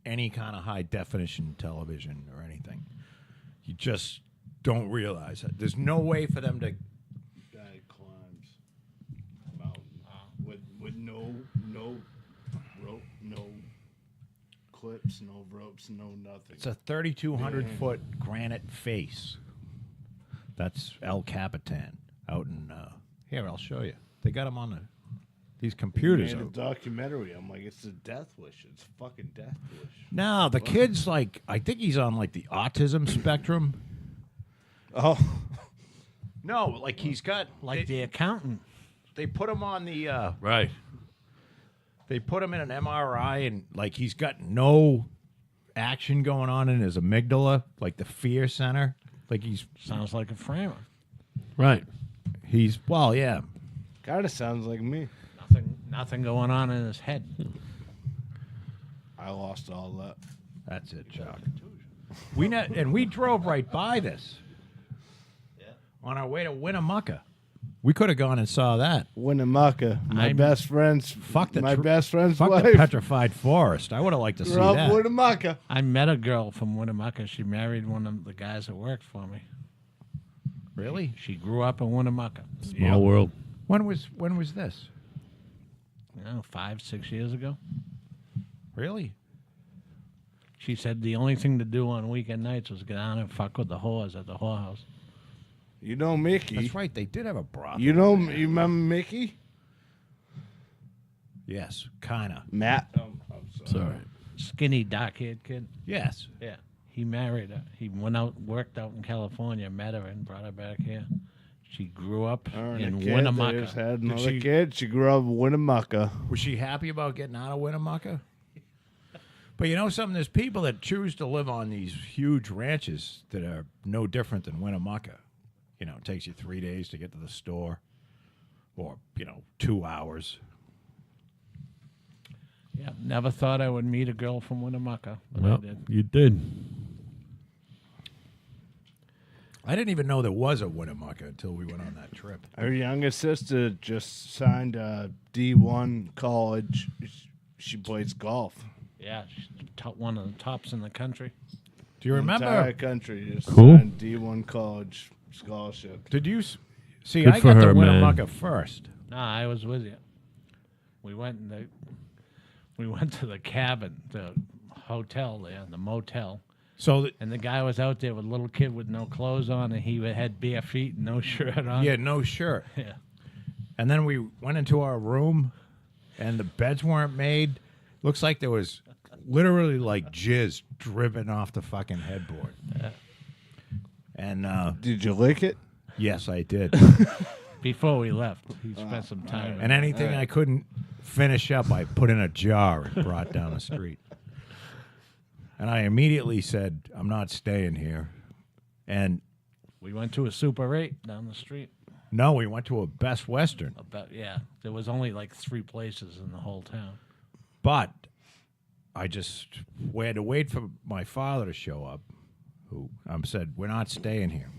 any kind of high definition television or anything. You just don't realize it. There's no way for them to. Guy climbs mountain with no rope, no clips, no ropes, no nothing. It's a 3,200 foot granite face. That's El Capitan out in. Here, I'll show you. They got them on these computers. Made a documentary. I'm like, it's a death wish. It's a fucking death wish. No, the kid's like, I think he's on like the autism spectrum. Oh, No, like he's got Like the accountant. they put him on the Right. they put him in an MRI and like he's got no action going on in his amygdala, like the fear center. Like Sounds like a framer. Right. he's well, yeah. kind of sounds like me. Nothing going on in his head. I lost all that. That's it, Chuck. We drove right by this. On our way to Winnemucca. We could have gone and saw that. Winnemucca, my I'm- best friend's Fuck the my tr- best friend's Fuck wife. the petrified forest. I would have liked to see Grew up that. Winnemucca. I met a girl from Winnemucca. She married one of the guys that worked for me. Really? She grew up in Winnemucca. Small world. When was this? 5, 6 years ago. Really? She said the only thing to do on weekend nights was get down and fuck with the whores at the whorehouse. You know Mickey. That's right. They did have a brothel. You remember Mickey? Yes, kinda. Matt. Sorry. Skinny, dark-haired kid. Yes. Yeah. He married her. He went out, worked out in California, met her, and brought her back here. She grew up Her and in a kid, they Winnemucca. just had another she- kid. She grew up in Winnemucca. Was she happy about getting out of Winnemucca? But you know something? There's people that choose to live on these huge ranches that are no different than Winnemucca. You know, it takes you 3 days to get to the store, or 2 hours. Yeah, never thought I would meet a girl from Winnemucca, but I Well, did. you did. I didn't even know there was a Winnemucca until we went on that trip. Her younger sister just signed a D1 college. She plays golf. Yeah, she's one of the tops in the country. Do you remember? Entire country just Cool. signed D1 college scholarship. Did you see? Good I for got the her, man. Winnemucca first. Nah, I was with you. We went to the cabin, the hotel there, the motel. So And the guy was out there with a little kid with no clothes on, and he had bare feet and no shirt on. yeah, no shirt. Yeah. And then we went into our room, and the beds weren't made. Looks like there was literally like jizz driven off the fucking headboard. And Did you lick it? yes, I did. Before we left, he spent some time. And anything I couldn't finish up, I put in a jar and brought down the street. And I immediately said, I'm not staying here. And We went to a Super 8 down the street. no, we went to a Best Western. There was only like 3 places in the whole town. But we had to wait for my father to show up, who said, we're not staying here.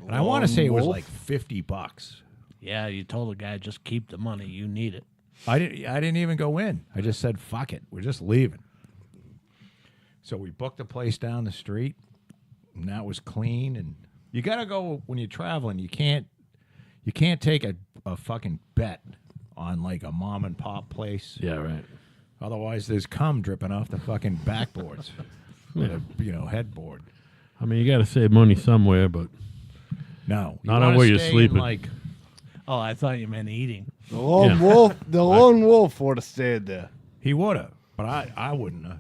And I want to say it was Wolf? like $50. Yeah, you told the guy, just keep the money. You need it. I didn't even go in. I just said, fuck it. We're just leaving. So we booked a place down the street, and that was clean. And you got to go when you're traveling. You can't take a fucking bet on like a mom and pop place. Yeah, right. Otherwise, there's cum dripping off the fucking backboards with a headboard. I mean, you got to save money somewhere, but No, you Not on wanna where you're stay in, sleeping. Like, Oh, I thought you meant eating. The lone Yeah. wolf. The lone wolf would have stayed there. he would have, but I wouldn't have.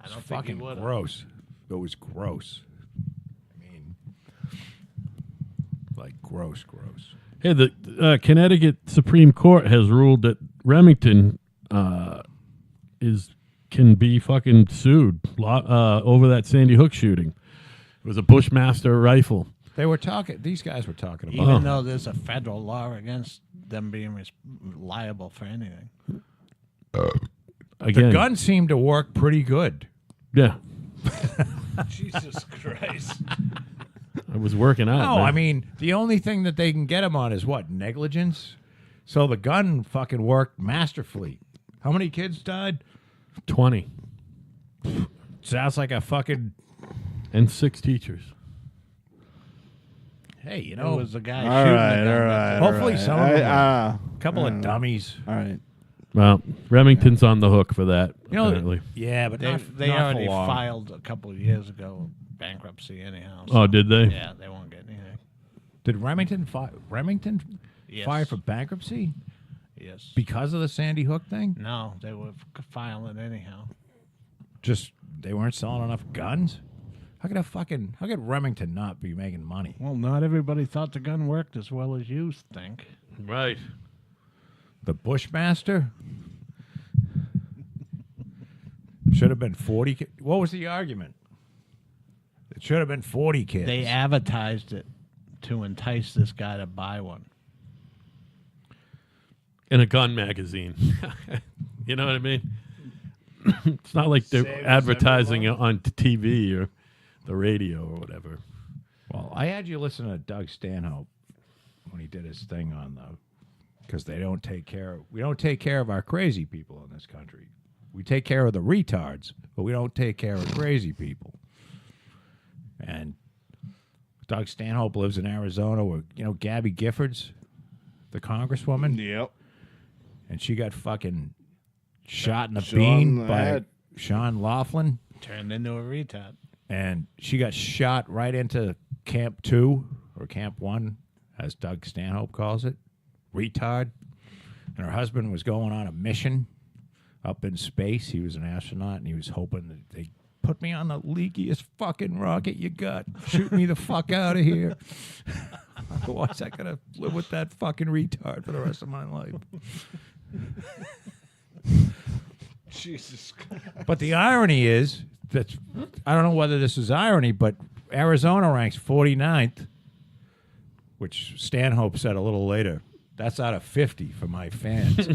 I don't think Fucking you would. gross. It was gross. I mean, like gross. hey, the Connecticut Supreme Court has ruled that Remington can be fucking sued over that Sandy Hook shooting. It was a Bushmaster rifle. They were talking. These guys were talking about. Even though there's a federal law against them being liable for anything. Again, The gun seemed to work pretty good. Yeah, Jesus Christ. I was working out. No, man. I mean the only thing that they can get him on is what, negligence. So the gun fucking worked masterfully. How many kids died? 20 Sounds like a fucking. and 6 teachers. Hey, you It know, was the guy All shooting right, the gun. all right. Hopefully all right. some of them I- a couple of dummies. all right. Well, Remington's on the hook for that. You know, apparently. yeah, but They not, they not for already long. filed a couple of years ago bankruptcy anyhow. Oh, did they? Yeah, they won't get anything. Did Remington Yes. file for bankruptcy Yes. because of the Sandy Hook thing? No, they were filing anyhow. Just they weren't selling enough guns. How could Remington not be making money? Well, not everybody thought the gun worked as well as you think. Right. The Bushmaster should have been 40. What was the argument? It should have been 40 kids. They advertised it to entice this guy to buy one. In a gun magazine. You know what I mean? It's not like they're Saves advertising it everyone. on TV or the radio or whatever. Well, I had you listen to Doug Stanhope when he did his thing on the, because we don't take care of our crazy people in this country. We take care of the retards, but we don't take care of crazy people. And Doug Stanhope lives in Arizona where, Gabby Giffords, the congresswoman, Yep. and she got fucking shot in the Shot in bean the by head. Sean Laughlin. Turned into a retard. And she got shot right into Camp 2, or Camp 1, as Doug Stanhope calls it. Retard. And her husband was going on a mission up in space. He was an astronaut, and he was hoping that they put me on the leakiest fucking rocket you got. Shoot me the fuck out of here. Otherwise, I gotta live with that fucking retard for the rest of my life. Jesus Christ. But the irony is that I don't know whether this is irony, but Arizona ranks 49th, which Stanhope said a little later. That's out of 50 for my fans.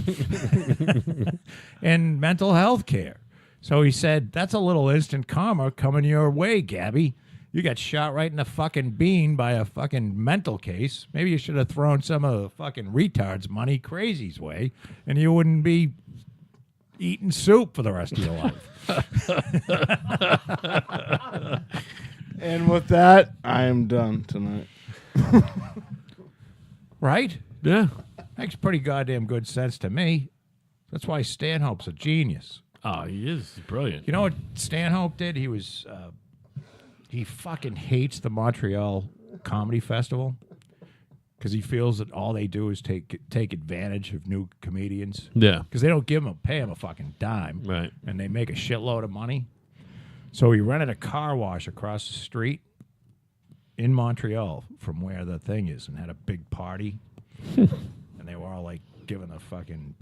In mental health care. So he said, that's a little instant karma coming your way, Gabby. You got shot right in the fucking bean by a fucking mental case. Maybe you should have thrown some of the fucking retards money crazy's way, and you wouldn't be eating soup for the rest of your life. And with that, I am done tonight. Right? Yeah. Makes pretty goddamn good sense to me. That's why Stanhope's a genius. Oh, he is brilliant. You know what Stanhope did? He was, he fucking hates the Montreal Comedy Festival because he feels that all they do is take advantage of new comedians. Yeah. Because they don't pay him a fucking dime. Right. And they make a shitload of money. So he rented a car wash across the street in Montreal from where the thing is and had a big party. And they were all like giving a fucking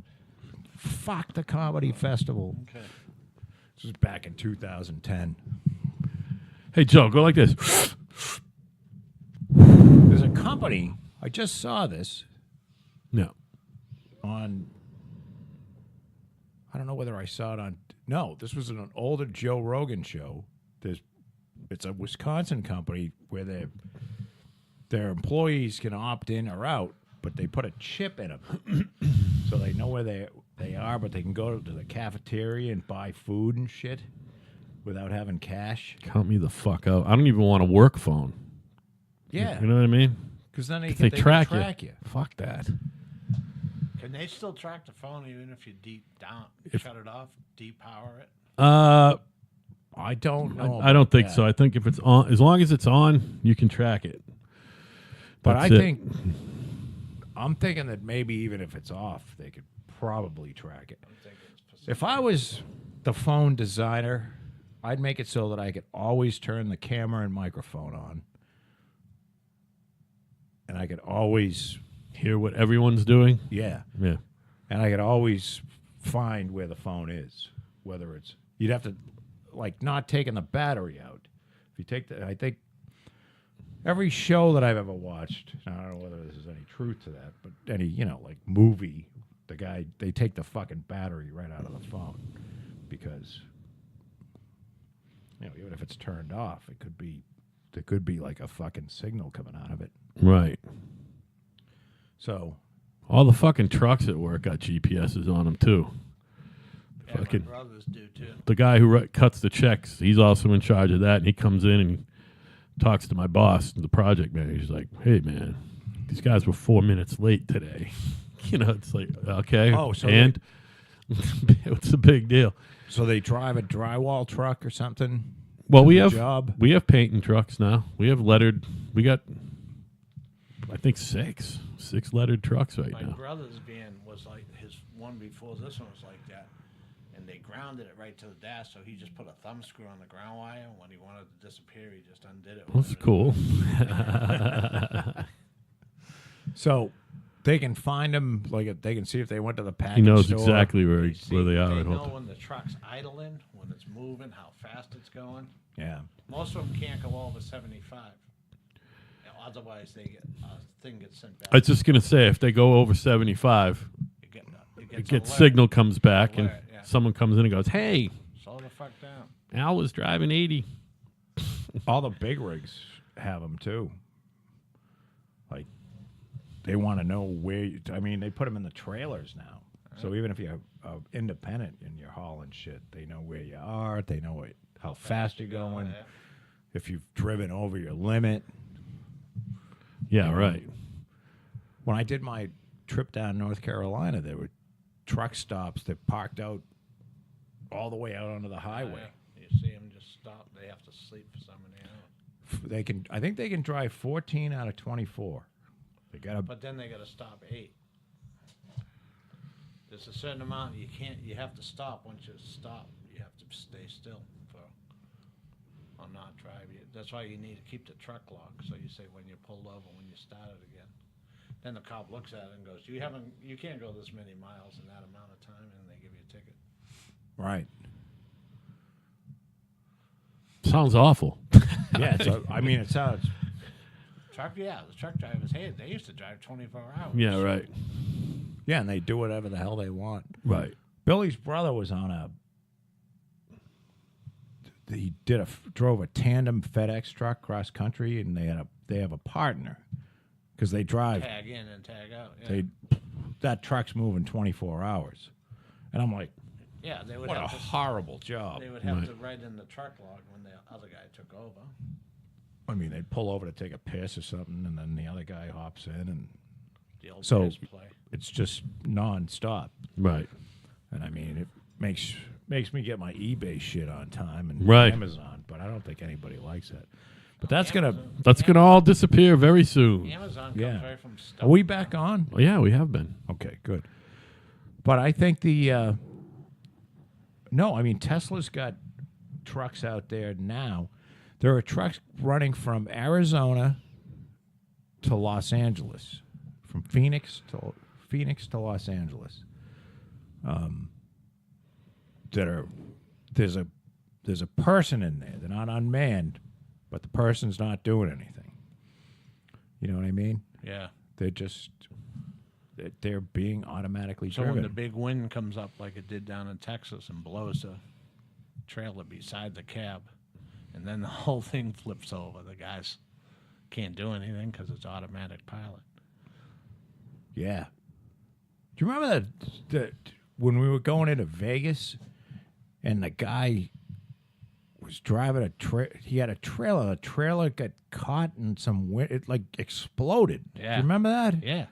fuck the comedy festival. Okay. This was back in 2010. Hey, Joe, go like this. There's a company, I just saw this No. on, I don't know whether I saw it on, no, this was an older Joe Rogan show. It's a Wisconsin company where their employees can opt in or out, but they put a chip in them. So they know where they are, but they can go to the cafeteria and buy food and shit without having cash. Count me the fuck out. I don't even want a work phone. Yeah. You know what I mean? Because then they They can track you. Fuck that. Can they still track the phone even if you shut it off, depower it? I don't know. I don't think that. so. I think if it's on, as long as it's on, you can track it. But That's I it. think I'm thinking that maybe even if it's off, they could probably track it. If I was the phone designer, I'd make it so that I could always turn the camera and microphone on. And I could always, Hear what everyone's doing. yeah, Yeah. and I could always find where the phone is, whether it's, you'd have to, like, not taking the battery out. If you take I think every show that I've ever watched, I don't know whether there's any truth to that, but any, like movie, they take the fucking battery right out of the phone because, even if it's turned off, there could be like a fucking signal coming out of it. Right. So, All the fucking trucks at work got GPSs on them too. Yeah, Fucking my brothers do too. the guy who cuts the checks, he's also in charge of that, and he comes in and talks to my boss, the project manager. He's like, "Hey, man, these guys were 4 minutes late today." It's like, okay, Oh, so and what's the big deal? so they drive a drywall truck or something. Well, to we the have job. we have painting trucks now. We have lettered. We got, I think six lettered trucks right My now. brother's van was like his one before this one was like that, and they grounded it right to the dash. So he just put a thumb screw on the ground wire, and when he wanted to disappear, he just undid it. That's cool. So they can find them, like they can see if they went to the He package knows store. exactly where they are. They at know all when the truck's idling, when it's moving, how fast it's going. Yeah. Most of them can't go over 75. Otherwise, thing gets sent back. I was just gonna say, if they go over 75, It it gets alert. signal comes back, and Alert, yeah. someone comes in and goes, "Hey, Slow the fuck down. Al was driving 80." All the big rigs have them too. Like they want to know where. They put them in the trailers now. So even if you're independent and you're hauling shit, they know where you are. They know how fast you're going. Yeah. If you've driven over your limit. Yeah, right. When I did my trip down North Carolina, there were truck stops that parked out all the way out onto the highway. Yeah. You see them just stop. They have to sleep for so many hours. I think they can drive 14 out of 24. They got But then they got to stop 8. There's a certain amount you can't. You have to stop. Once you stop, you have to stay still for or not drive. That's why you need to keep the truck locked. So you say when you pulled over, when you started again. Then the cop looks at it and goes, You can't go this many miles in that amount of time," and they give you a ticket. right. Sounds awful. Yeah, it sounds. The truck drivers, they used to drive 24 hours. Yeah, right. Yeah, and they do whatever the hell they want. Right. Billy's brother was on he drove a tandem FedEx truck cross country, and they have a partner because they drive. Tag in and tag out. Yeah. That truck's moving 24 hours, and I'm like, Yeah, they would what a have to. horrible job. They would have Right. to write in the truck log when the other guy took over. I mean, they'd pull over to take a piss or something, and then the other guy hops in, and The old So- piss play. it's just nonstop. Right. And I mean, it makes me get my eBay shit on time and Right. Amazon, but I don't think anybody likes that. But that's gonna. That's going to all disappear very soon. Amazon comes Yeah. right from stuff. Are we back on? Oh, yeah, we have been. Okay, good. But I think no, I mean Tesla's got trucks out there now. There are trucks running from Arizona to Los Angeles, from Phoenix to Los Angeles. There's a person in there. They're not unmanned, but the person's not doing anything. You know what I mean? Yeah. They're being automatically So driven. when the big wind comes up like it did down in Texas and blows the trailer beside the cab, and then the whole thing flips over, the guys can't do anything because it's automatic pilot. Yeah. Do you remember that when we were going into Vegas and the guy was driving he had a trailer. The trailer got caught in some wind. It like exploded. Do Yeah. you remember that? Yeah.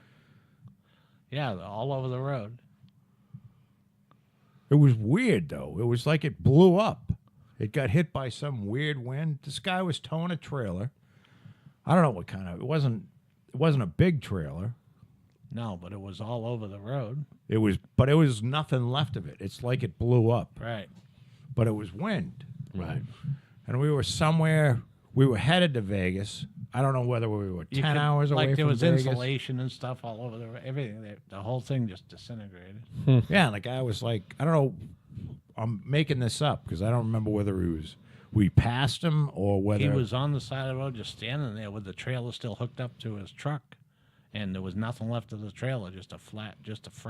Yeah, all over the road. It was weird, though. It was like it blew up. It got hit by some weird wind. This guy was towing a trailer. I don't know what kind of. It wasn't a big trailer. No, but it was all over the road. But it was nothing left of it. It's like it blew up. Right. But it was wind. Right. And we were somewhere. We were headed to Vegas. I don't know whether we were 10 hours away like there from was Vegas. insulation and stuff all over everything. The whole thing just disintegrated. Yeah, and the guy was like, I don't know. I'm making this up because I don't remember whether we passed him or whether He was on the side of the road just standing there with the trailer still hooked up to his truck. And there was nothing left of the trailer, just a frame.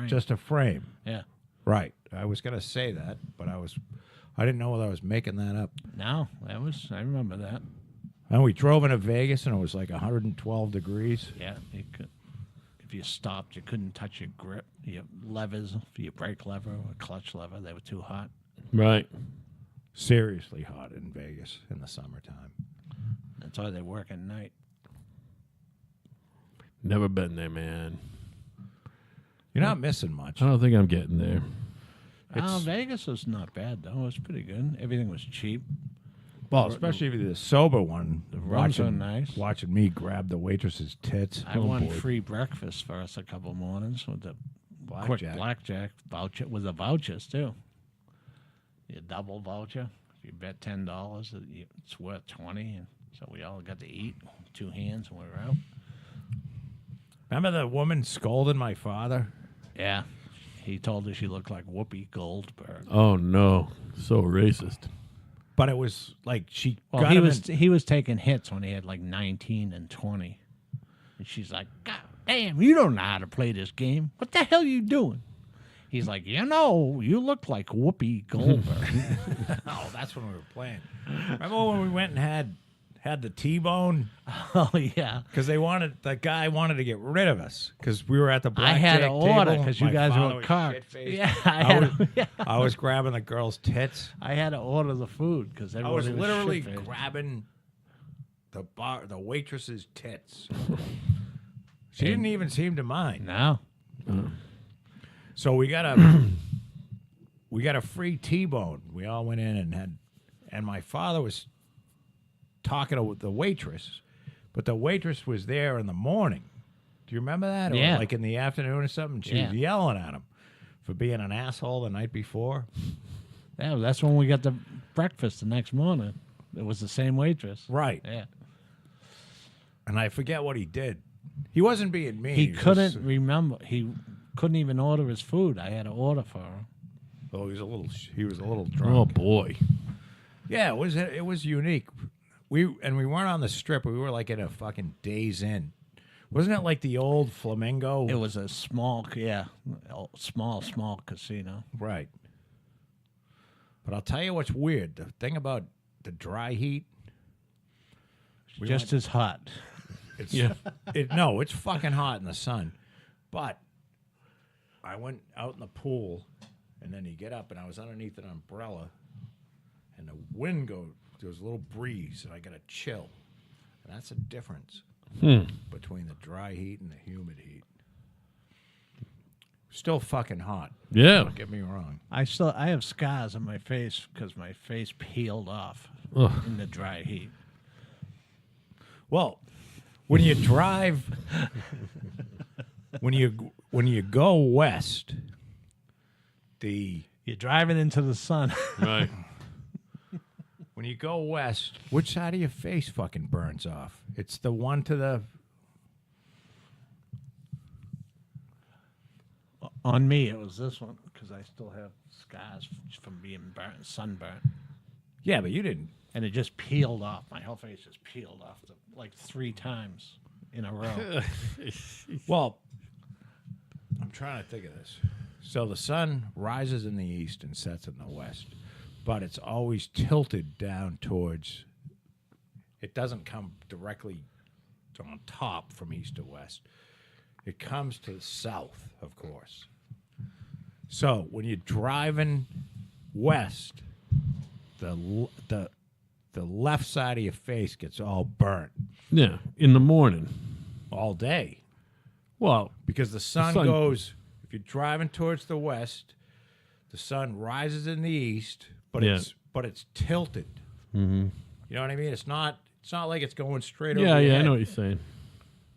just a frame. Yeah. Right. I was going to say that, but I didn't know whether I was making that up. No, I remember that. And we drove into Vegas, and it was like 112 degrees. Yeah, if you stopped, you couldn't touch your grip, your levers, your brake lever or clutch lever. They were too hot. Right. Seriously hot in Vegas in the summertime. That's why they work at night. Never been there, man. You're not missing much. I don't think I'm getting there. Vegas was not bad, though. It was pretty good. Everything was cheap. Well, especially if you're the sober one. The rooms are nice. Watching me grab the waitress's tits. I won free breakfast for us a couple mornings with the quick blackjack voucher, with the vouchers, too. Your double voucher. If you bet $10, it's worth $20. And so we all got to eat, 2 hands, and we were out. Remember the woman scolding my father? Yeah. He told her she looked like Whoopi Goldberg. Oh, no. So racist. But it was like she Well, got he was taking hits when he had like 19 and 20. And she's like, God damn, you don't know how to play this game. What the hell are you doing? He's like, you look like Whoopi Goldberg. Oh, that's when we were playing. Remember when we went and had the T-bone? Oh, yeah. Because the guy wanted to get rid of us because we were at the I blackjack had to table. order because you My guys father were was cocked. shit-faced. Yeah, I was grabbing the girl's tits. I had to order the food because I everybody was literally shit-faced. grabbing the waitress's tits. She didn't even seem to mind. No. So we got a free T-bone. We all went in and my father was talking to the waitress, but the waitress was there in the morning. Do you remember that? Yeah. Or like in the afternoon or something? She was yelling at him for being an asshole the night before. Yeah, that's when we got the breakfast the next morning. It was the same waitress. Right. Yeah. And I forget what he did. He wasn't being mean. He was couldn't just- remember. He couldn't even order his food. I had to order for him. Oh, he was a little drunk. Oh, boy. Yeah, it was unique. We weren't on the strip. We were like in a fucking Days Inn. Wasn't it like the old Flamingo? It was a small casino. Right. But I'll tell you what's weird. The thing about the dry heat. We Just as hot. It's, Yeah. No, it's fucking hot in the sun. But I went out in the pool, and then you get up, and I was underneath an umbrella, and the wind goes, there's a little breeze, and I got a chill. And that's the difference between the dry heat and the humid heat. Still fucking hot. Yeah. Don't get me wrong. I have scars on my face because my face peeled off Ugh. in the dry heat. Well, when you drive, when you go west, You're driving into the sun. Right. when you go west, which side of your face fucking burns off? It's the one to the. On me, it was this one because I still have scars from being sunburnt. Yeah, but you didn't. And it just peeled off. My whole face just peeled off like 3 times in a row. Well, I'm trying to think of this. So the sun rises in the east and sets in the west, but it's always tilted down towards. It doesn't come directly on top from east to west. It comes to the south, of course. So when you're driving west, the left side of your face gets all burnt Yeah. In the morning. all day. Well, Because the sun goes, if you're driving towards the west, the sun rises in the east, but Yeah. it's tilted. mm-hmm. You know what I mean? It's not like it's going straight Yeah, over your yeah, I head. know what you're saying.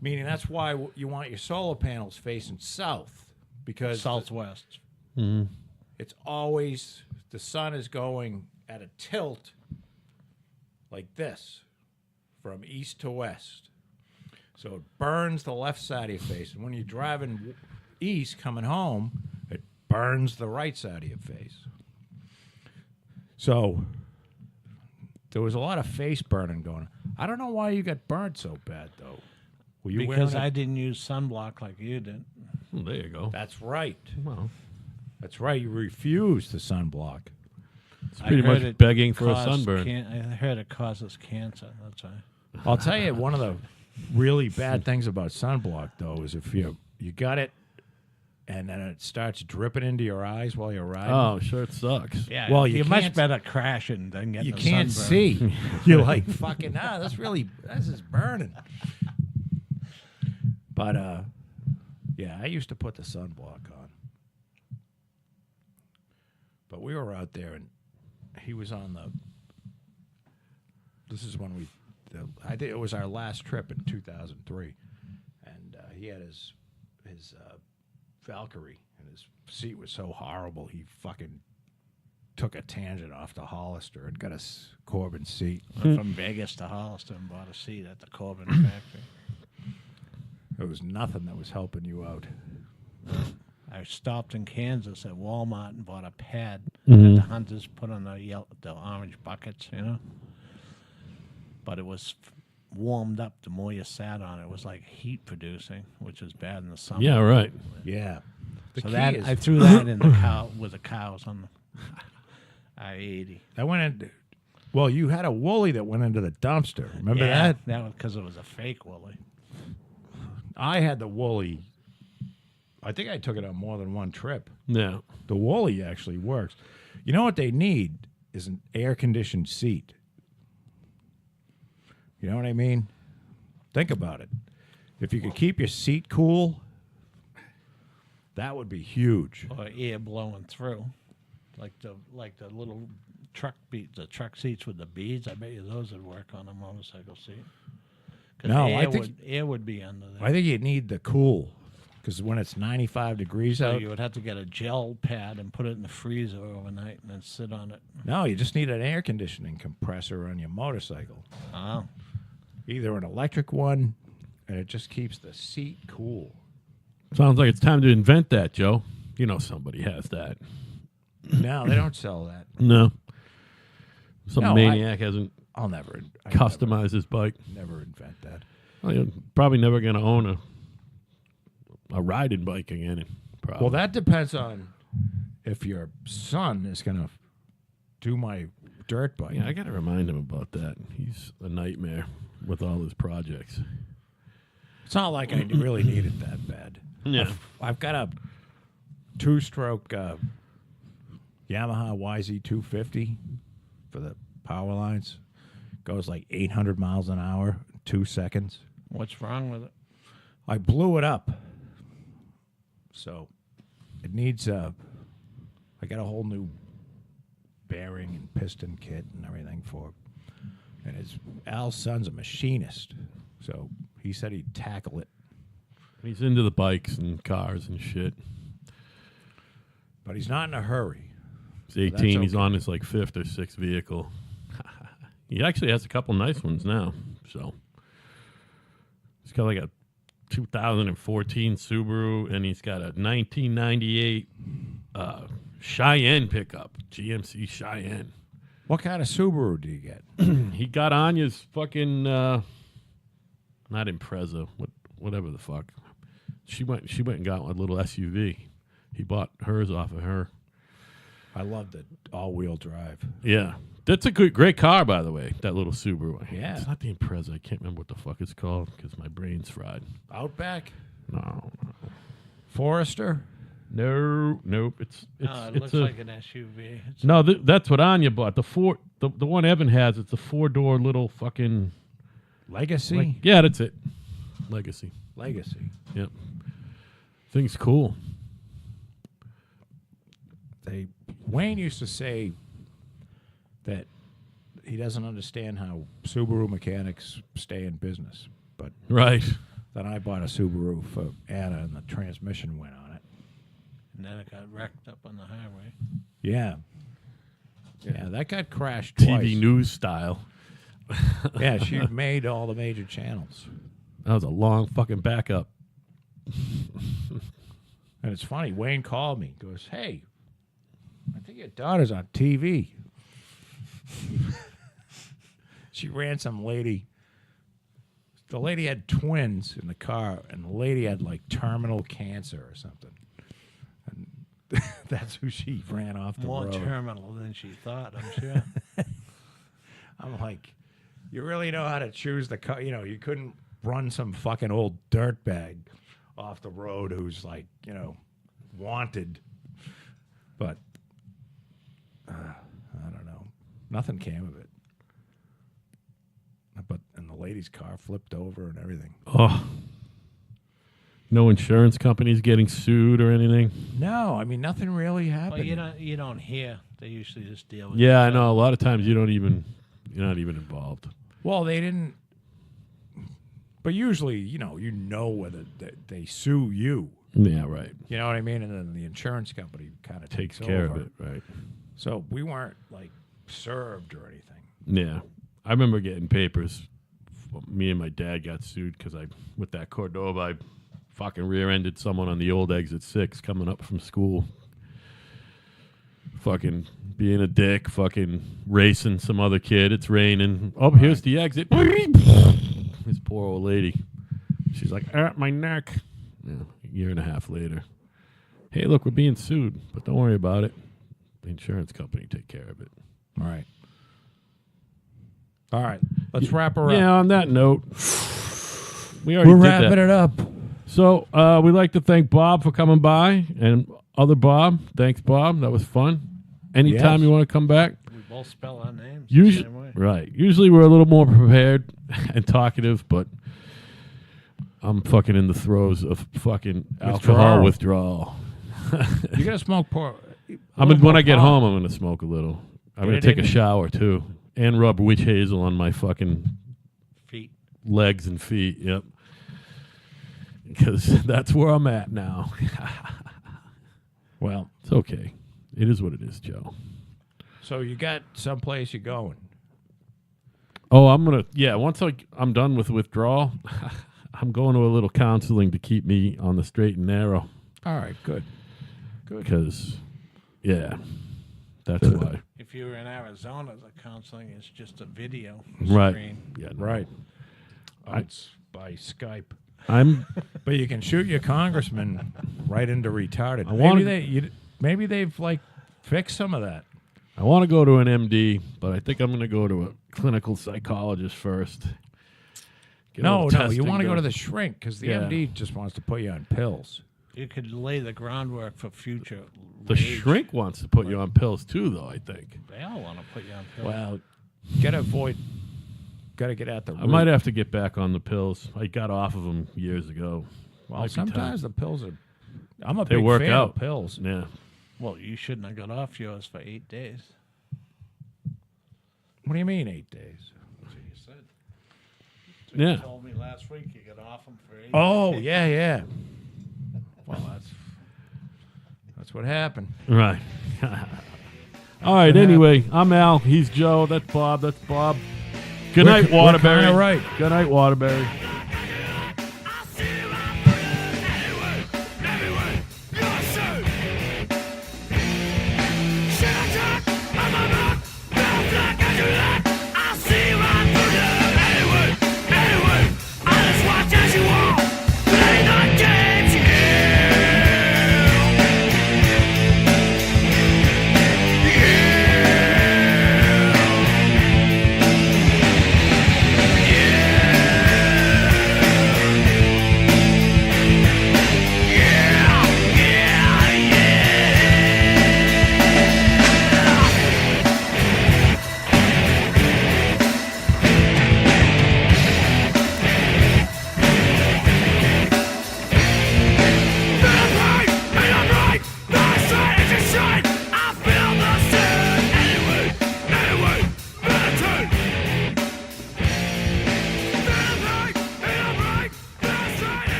Meaning that's why you want your solar panels facing south, because Southwest. Mm-hmm. it's always the sun is going at a tilt like this from east to west. So it burns the left side of your face. And when you're driving east coming home, it burns the right side of your face. So there was a lot of face burning going on. I don't know why you got burnt so bad, though. Were you Because wearing I didn't use sunblock like you did. Well, there you go. That's right. Well, That's right. You refused the sunblock. it's pretty I heard much it begging for a caused sunburn. I heard it causes cancer. That's why. I'll tell you, one of the really bad things about sunblock, though, is if you got it and then it starts dripping into your eyes while you're riding. Oh, sure, it sucks. Yeah. Well, you you're much can't- better crashing than getting you a can't sunburn. see. You're like, fucking, this is burning. But, yeah, I used to put the sunblock on. But we were out there, and he was on this is when I think it was our last trip in 2003. And he had his Valkyrie, and his seat was so horrible, he fucking took a tangent off to Hollister and got a Corbin seat. Went from Vegas to Hollister and bought a seat at the Corbin factory. There was nothing that was helping you out. I stopped in Kansas at Walmart and bought a pad Mhm. that the hunters put on the orange buckets, you know. But it was warmed up the more you sat on it. It was like heat producing, which is bad in the summer. Yeah, right. Yeah. The So key that is, I threw that in the cow with the cows on the I-80. that went in. Well, you had a woolly that went into the dumpster. Remember that? That was because it was a fake woolly. I had the woolly. I think I took it on more than one trip. Yeah. The woolly actually works. You know what they need is an air-conditioned seat. You know what I mean? Think about it. If you could keep your seat cool, that would be huge. Or air blowing through, like the little the truck seats with the beads. I bet you those would work on a motorcycle seat. 'Cause No, air I think- air would be under there. I think you need the cool, because when it's 95 degrees So out, you would have to get a gel pad and put it in the freezer overnight and then sit on it. no, you just need an air conditioning compressor on your motorcycle. Oh, Either an electric one, and it just keeps the seat cool. Sounds like it's time to invent that, Joe. You know somebody has that. No, they don't sell that. No. Some No, maniac hasn't I'll never customized his bike. Never invent that. Well, you're probably never going to own a riding bike again. Probably. Well, that depends on if your son is going to do my dirt bike. Yeah, I got to remind him about that. He's a nightmare with all his projects. It's not like I really need it that bad. Yeah. I've got a 2-stroke Yamaha YZ250 for the power lines. Goes like 800 miles an hour, 2 seconds. What's wrong with it? I blew it up. So it needs I got a whole new bearing and piston kit and everything for it. And Al's son's a machinist. So he said he'd tackle it. He's into the bikes and cars and shit. But he's not in a hurry. He's 18. that's He's okay. on his like 5th or 6th vehicle. He actually has a couple nice ones now. So he's got like a 2014 Subaru, and he's got a 1998 Cheyenne pickup, GMC Cheyenne. What kind of Subaru do you get? He got Anya's fucking not Impreza, whatever the fuck. She went and got a little SUV. He bought hers off of her. I love the all-wheel drive. Yeah. That's a great car, by the way, that little Subaru. Yeah. It's not the Impreza. I can't remember what the fuck it's called because my brain's fried. Outback? No. Forester? Nope. It's No, it looks like an SUV. It's no. That's what Anya bought. The one Evan has. It's a 4-door little fucking. Legacy? Yeah, that's it. Legacy. Legacy. Yep. Thing's cool. Wayne used to say that he doesn't understand how Subaru mechanics stay in business. But Right. then I bought a Subaru for Anna, and the transmission went on it. and then it got wrecked up on the highway. Yeah. Yeah, that got crashed TV twice. news style. Yeah, she made all the major channels. That was a long fucking backup. And it's funny, Wayne called me, goes, "Hey, I think your daughter's on TV." She ran some lady. The lady had twins in the car, and the lady had like terminal cancer or something. And that's who she ran off the More road. terminal than she thought, I'm sure. I'm like, you really know how to choose the car. You know, you couldn't run some fucking old dirtbag off the road who's like, you know, wanted. But I don't know. Nothing came of it. And the lady's car flipped over and everything. Oh. No insurance companies getting sued or anything. No, I mean nothing really happened. Well, you don't hear. They usually just deal with Yeah, I each know. A lot of times you're not even involved. Well, they didn't. But usually, you know whether they sue you. Yeah, right. You know what I mean? And then the insurance company kind of Takes takes care over. of it, right? So we weren't like served or anything. Yeah. I remember getting papers. Me and my dad got sued because with that Cordoba, I fucking rear-ended someone on the old exit 6 coming up from school. Fucking being a dick, fucking racing some other kid. It's raining. Oh, here's the exit. This poor old lady. She's like, my neck. Yeah, a year and a half later. Hey, look, we're being sued, but don't worry about it. The insurance company take care of it. All right. All right. Let's wrap her Yeah, up. on that note, we already We're did wrapping that. it up. So we'd like to thank Bob for coming by, and other Bob. Thanks, Bob. That was fun. Anytime Yes. you want to come back. We both spell our names the Usually, same way. right. Usually we're a little more prepared and talkative, but I'm fucking in the throes of fucking alcohol withdrawal. You gotta smoke pork. When I get home, I'm gonna smoke a little. I'm Get gonna it take a in. shower too, and rub witch hazel on my fucking Feet. legs and feet. Yep, because that's where I'm at now. Well, It's okay. It is what it is, Joe. so you got someplace you're going. Oh, once I'm done with withdrawal, I'm going to a little counseling to keep me on the straight and narrow. All right, good. Good. Because, yeah, that's why. If you were in Arizona, the counseling is just a video Right. screen. Yeah, no. Right. It's by Skype. I'm But you can shoot your congressman right into retarded. I wanna- Maybe they've like fixed some of that. I want to go to an MD, but I think I'm going to go to a clinical psychologist first. Get all No, the no, you testing want to go to done. the shrink because the Yeah. MD just wants to put you on pills. You could lay the groundwork for future. The rage. shrink wants to put you on pills too, though, I think. They all want to put you on pills. Well, got to get at the root. I might have to get back on the pills. I got off of them years ago. Well, Might be time. sometimes the pills are. I'm a They big work fan out. of pills. Yeah. Well, you shouldn't have got off yours for 8 days. What do you mean 8 days? That's what you said. Yeah. You told me last week you got off them for 8 Oh, days. yeah. Well, that's what happened. Right. All right. Anyway, I'm Al. He's Joe. That's Bob. Good night, We're Waterbury. kinda right. Good night, Waterbury.